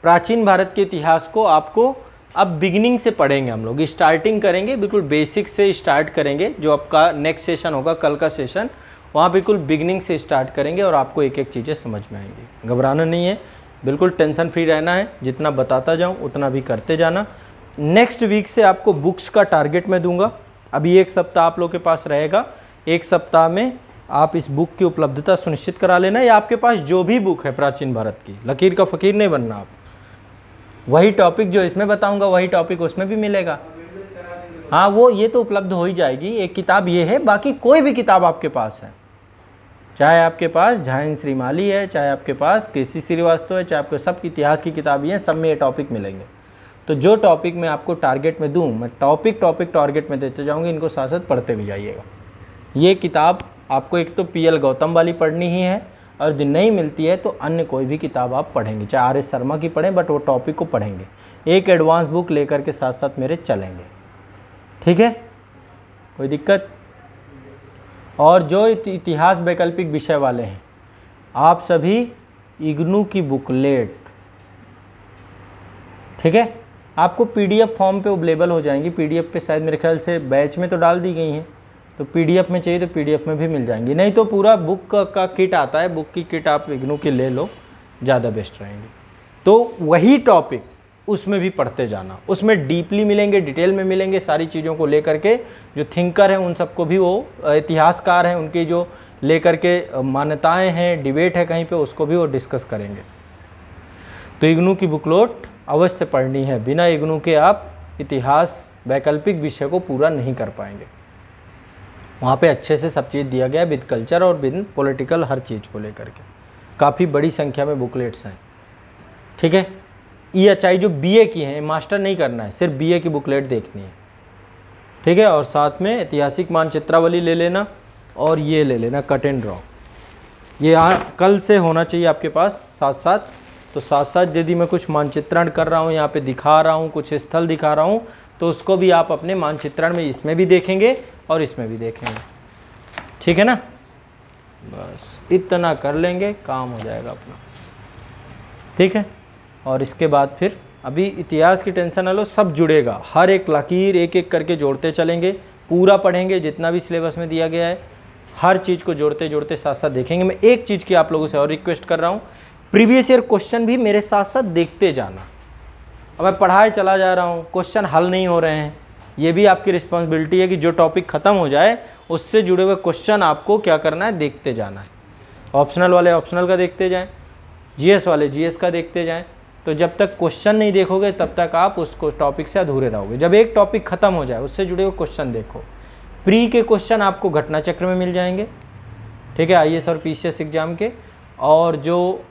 प्राचीन भारत के इतिहास को आपको अब बिगिनिंग से पढ़ेंगे हम लोग, स्टार्टिंग करेंगे, बिल्कुल बेसिक से स्टार्ट करेंगे। जो आपका नेक्स्ट सेशन होगा, कल का सेशन, वहाँ बिल्कुल बिगिनिंग से स्टार्ट करेंगे, और आपको एक एक चीज़ें समझ में आएंगी। घबराना नहीं है, बिल्कुल टेंशन फ्री रहना है, जितना बताता जाऊँ उतना भी करते जाना। नेक्स्ट वीक से आपको बुक्स का टारगेट मैं दूंगा। अभी 1 सप्ताह आप लोग के पास रहेगा, 1 सप्ताह में आप इस बुक की उपलब्धता सुनिश्चित करा लेना, या आपके पास जो भी बुक है प्राचीन भारत की, लकीर का फ़कीर नहीं बनना आप। वही टॉपिक जो इसमें बताऊंगा वही टॉपिक उसमें भी मिलेगा। हाँ, वो ये तो उपलब्ध हो ही जाएगी। एक किताब ये है, बाकी कोई भी किताब आपके पास है चाहे आपके पास जयंत श्रीमाली है, चाहे आपके पास केसी श्रीवास्तव है, चाहे आपके सब इतिहास की किताबें हैं, सब में ये टॉपिक मिलेंगे। तो जो टॉपिक मैं आपको टारगेट में दूँ, मैं टॉपिक टारगेट में देते जाऊँगी, इनको साथ साथ पढ़ते भी जाइएगा। ये किताब आपको एक तो PL गौतम वाली पढ़नी ही है, और यदि नहीं मिलती है तो अन्य कोई भी किताब आप पढ़ेंगे, चाहे RS शर्मा की पढ़ें, बट वो टॉपिक को पढ़ेंगे। एक एडवांस बुक लेकर के साथ साथ मेरे चलेंगे, ठीक है, कोई दिक्कत। और जो इतिहास वैकल्पिक विषय वाले हैं, आप सभी इग्नू की बुकलेट, ठीक है, आपको PDF फॉर्म पे अवेलेबल हो जाएंगी। PDF पे शायद मेरे ख्याल से बैच में तो डाल दी गई हैं, तो PDF में चाहिए तो PDF में भी मिल जाएंगी, नहीं तो पूरा बुक का किट आता है, बुक की किट आप इग्नू की ले लो, ज़्यादा बेस्ट रहेंगे। तो वही टॉपिक उसमें भी पढ़ते जाना, उसमें डीपली मिलेंगे, डिटेल में मिलेंगे सारी चीज़ों को लेकर के। जो थिंकर हैं उन सबको भी, वो इतिहासकार हैं उनकी जो लेकर के मान्यताएं हैं, डिबेट है कहीं पे, उसको भी वो डिस्कस करेंगे। तो इग्नू की बुकलेट अवश्य पढ़नी है, बिना इग्नू के आप इतिहास वैकल्पिक विषय को पूरा नहीं कर पाएंगे। वहाँ पे अच्छे से सब चीज़ दिया गया है, विद कल्चर और विद पॉलिटिकल, हर चीज़ को लेकर के काफ़ी बड़ी संख्या में बुकलेट्स हैं, ठीक है। EHI जो BA की हैं, मास्टर नहीं करना है, सिर्फ BA की बुकलेट देखनी है, ठीक है। और साथ में ऐतिहासिक मानचित्रावली ले लेना, और ये ले लेना कट एंड ड्रॉ, ये कल से होना चाहिए आपके पास साथ साथ। तो साथ साथ यदि मैं कुछ मानचित्रण कर रहा हूँ, यहाँ पे दिखा रहा हूँ, कुछ स्थल दिखा रहा हूँ, तो उसको भी आप अपने मानचित्रण में इसमें भी देखेंगे और इसमें भी देखेंगे, ठीक है ना। बस इतना कर लेंगे, काम हो जाएगा अपना, ठीक है। और इसके बाद फिर अभी इतिहास की टेंशन ना लो, सब जुड़ेगा, हर एक लकीर एक एक करके जोड़ते चलेंगे, पूरा पढ़ेंगे जितना भी सिलेबस में दिया गया है, हर चीज़ को जोड़ते जोड़ते साथ साथ देखेंगे। मैं एक चीज़ की आप लोगों से और रिक्वेस्ट कर रहा हूँ, प्रीवियस ईयर क्वेश्चन भी मेरे साथ साथ देखते जाना। अब मैं पढ़ाए चला जा रहा हूँ, क्वेश्चन हल नहीं हो रहे हैं, ये भी आपकी रिस्पॉन्सिबिलिटी है कि जो टॉपिक ख़त्म हो जाए उससे जुड़े हुए क्वेश्चन आपको क्या करना है, देखते जाना है। ऑप्शनल वाले ऑप्शनल का देखते जाएं, GS वाले GS का देखते जाएं। तो जब तक क्वेश्चन नहीं देखोगे तब तक आप उसको टॉपिक से अधूरे रहोगे। जब एक टॉपिक ख़त्म हो जाए उससे जुड़े हुए क्वेश्चन देखो। प्री के क्वेश्चन आपको घटना चक्र में मिल जाएंगे, ठीक है, IAS और PCS एग्ज़ाम के। और जो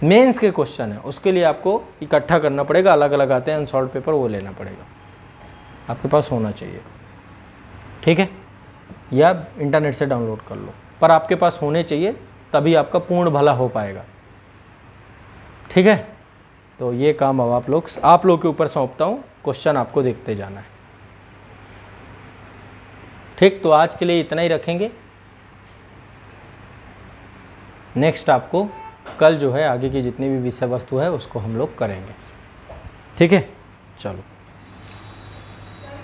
मेंस के क्वेश्चन है उसके लिए आपको इकट्ठा करना पड़ेगा, अलग अलग आते हैं अनसॉल्व पेपर, वो लेना पड़ेगा, आपके पास होना चाहिए, ठीक है, या इंटरनेट से डाउनलोड कर लो, पर आपके पास होने चाहिए, तभी आपका पूर्ण भला हो पाएगा, ठीक है। तो ये काम अब आप लोग के ऊपर सौंपता हूँ, क्वेश्चन आपको देखते जाना है, ठीक। तो आज के लिए इतना ही रखेंगे, नेक्स्ट आपको कल जो है आगे की जितनी भी विषय वस्तु है उसको हम लोग करेंगे, ठीक है। चलो।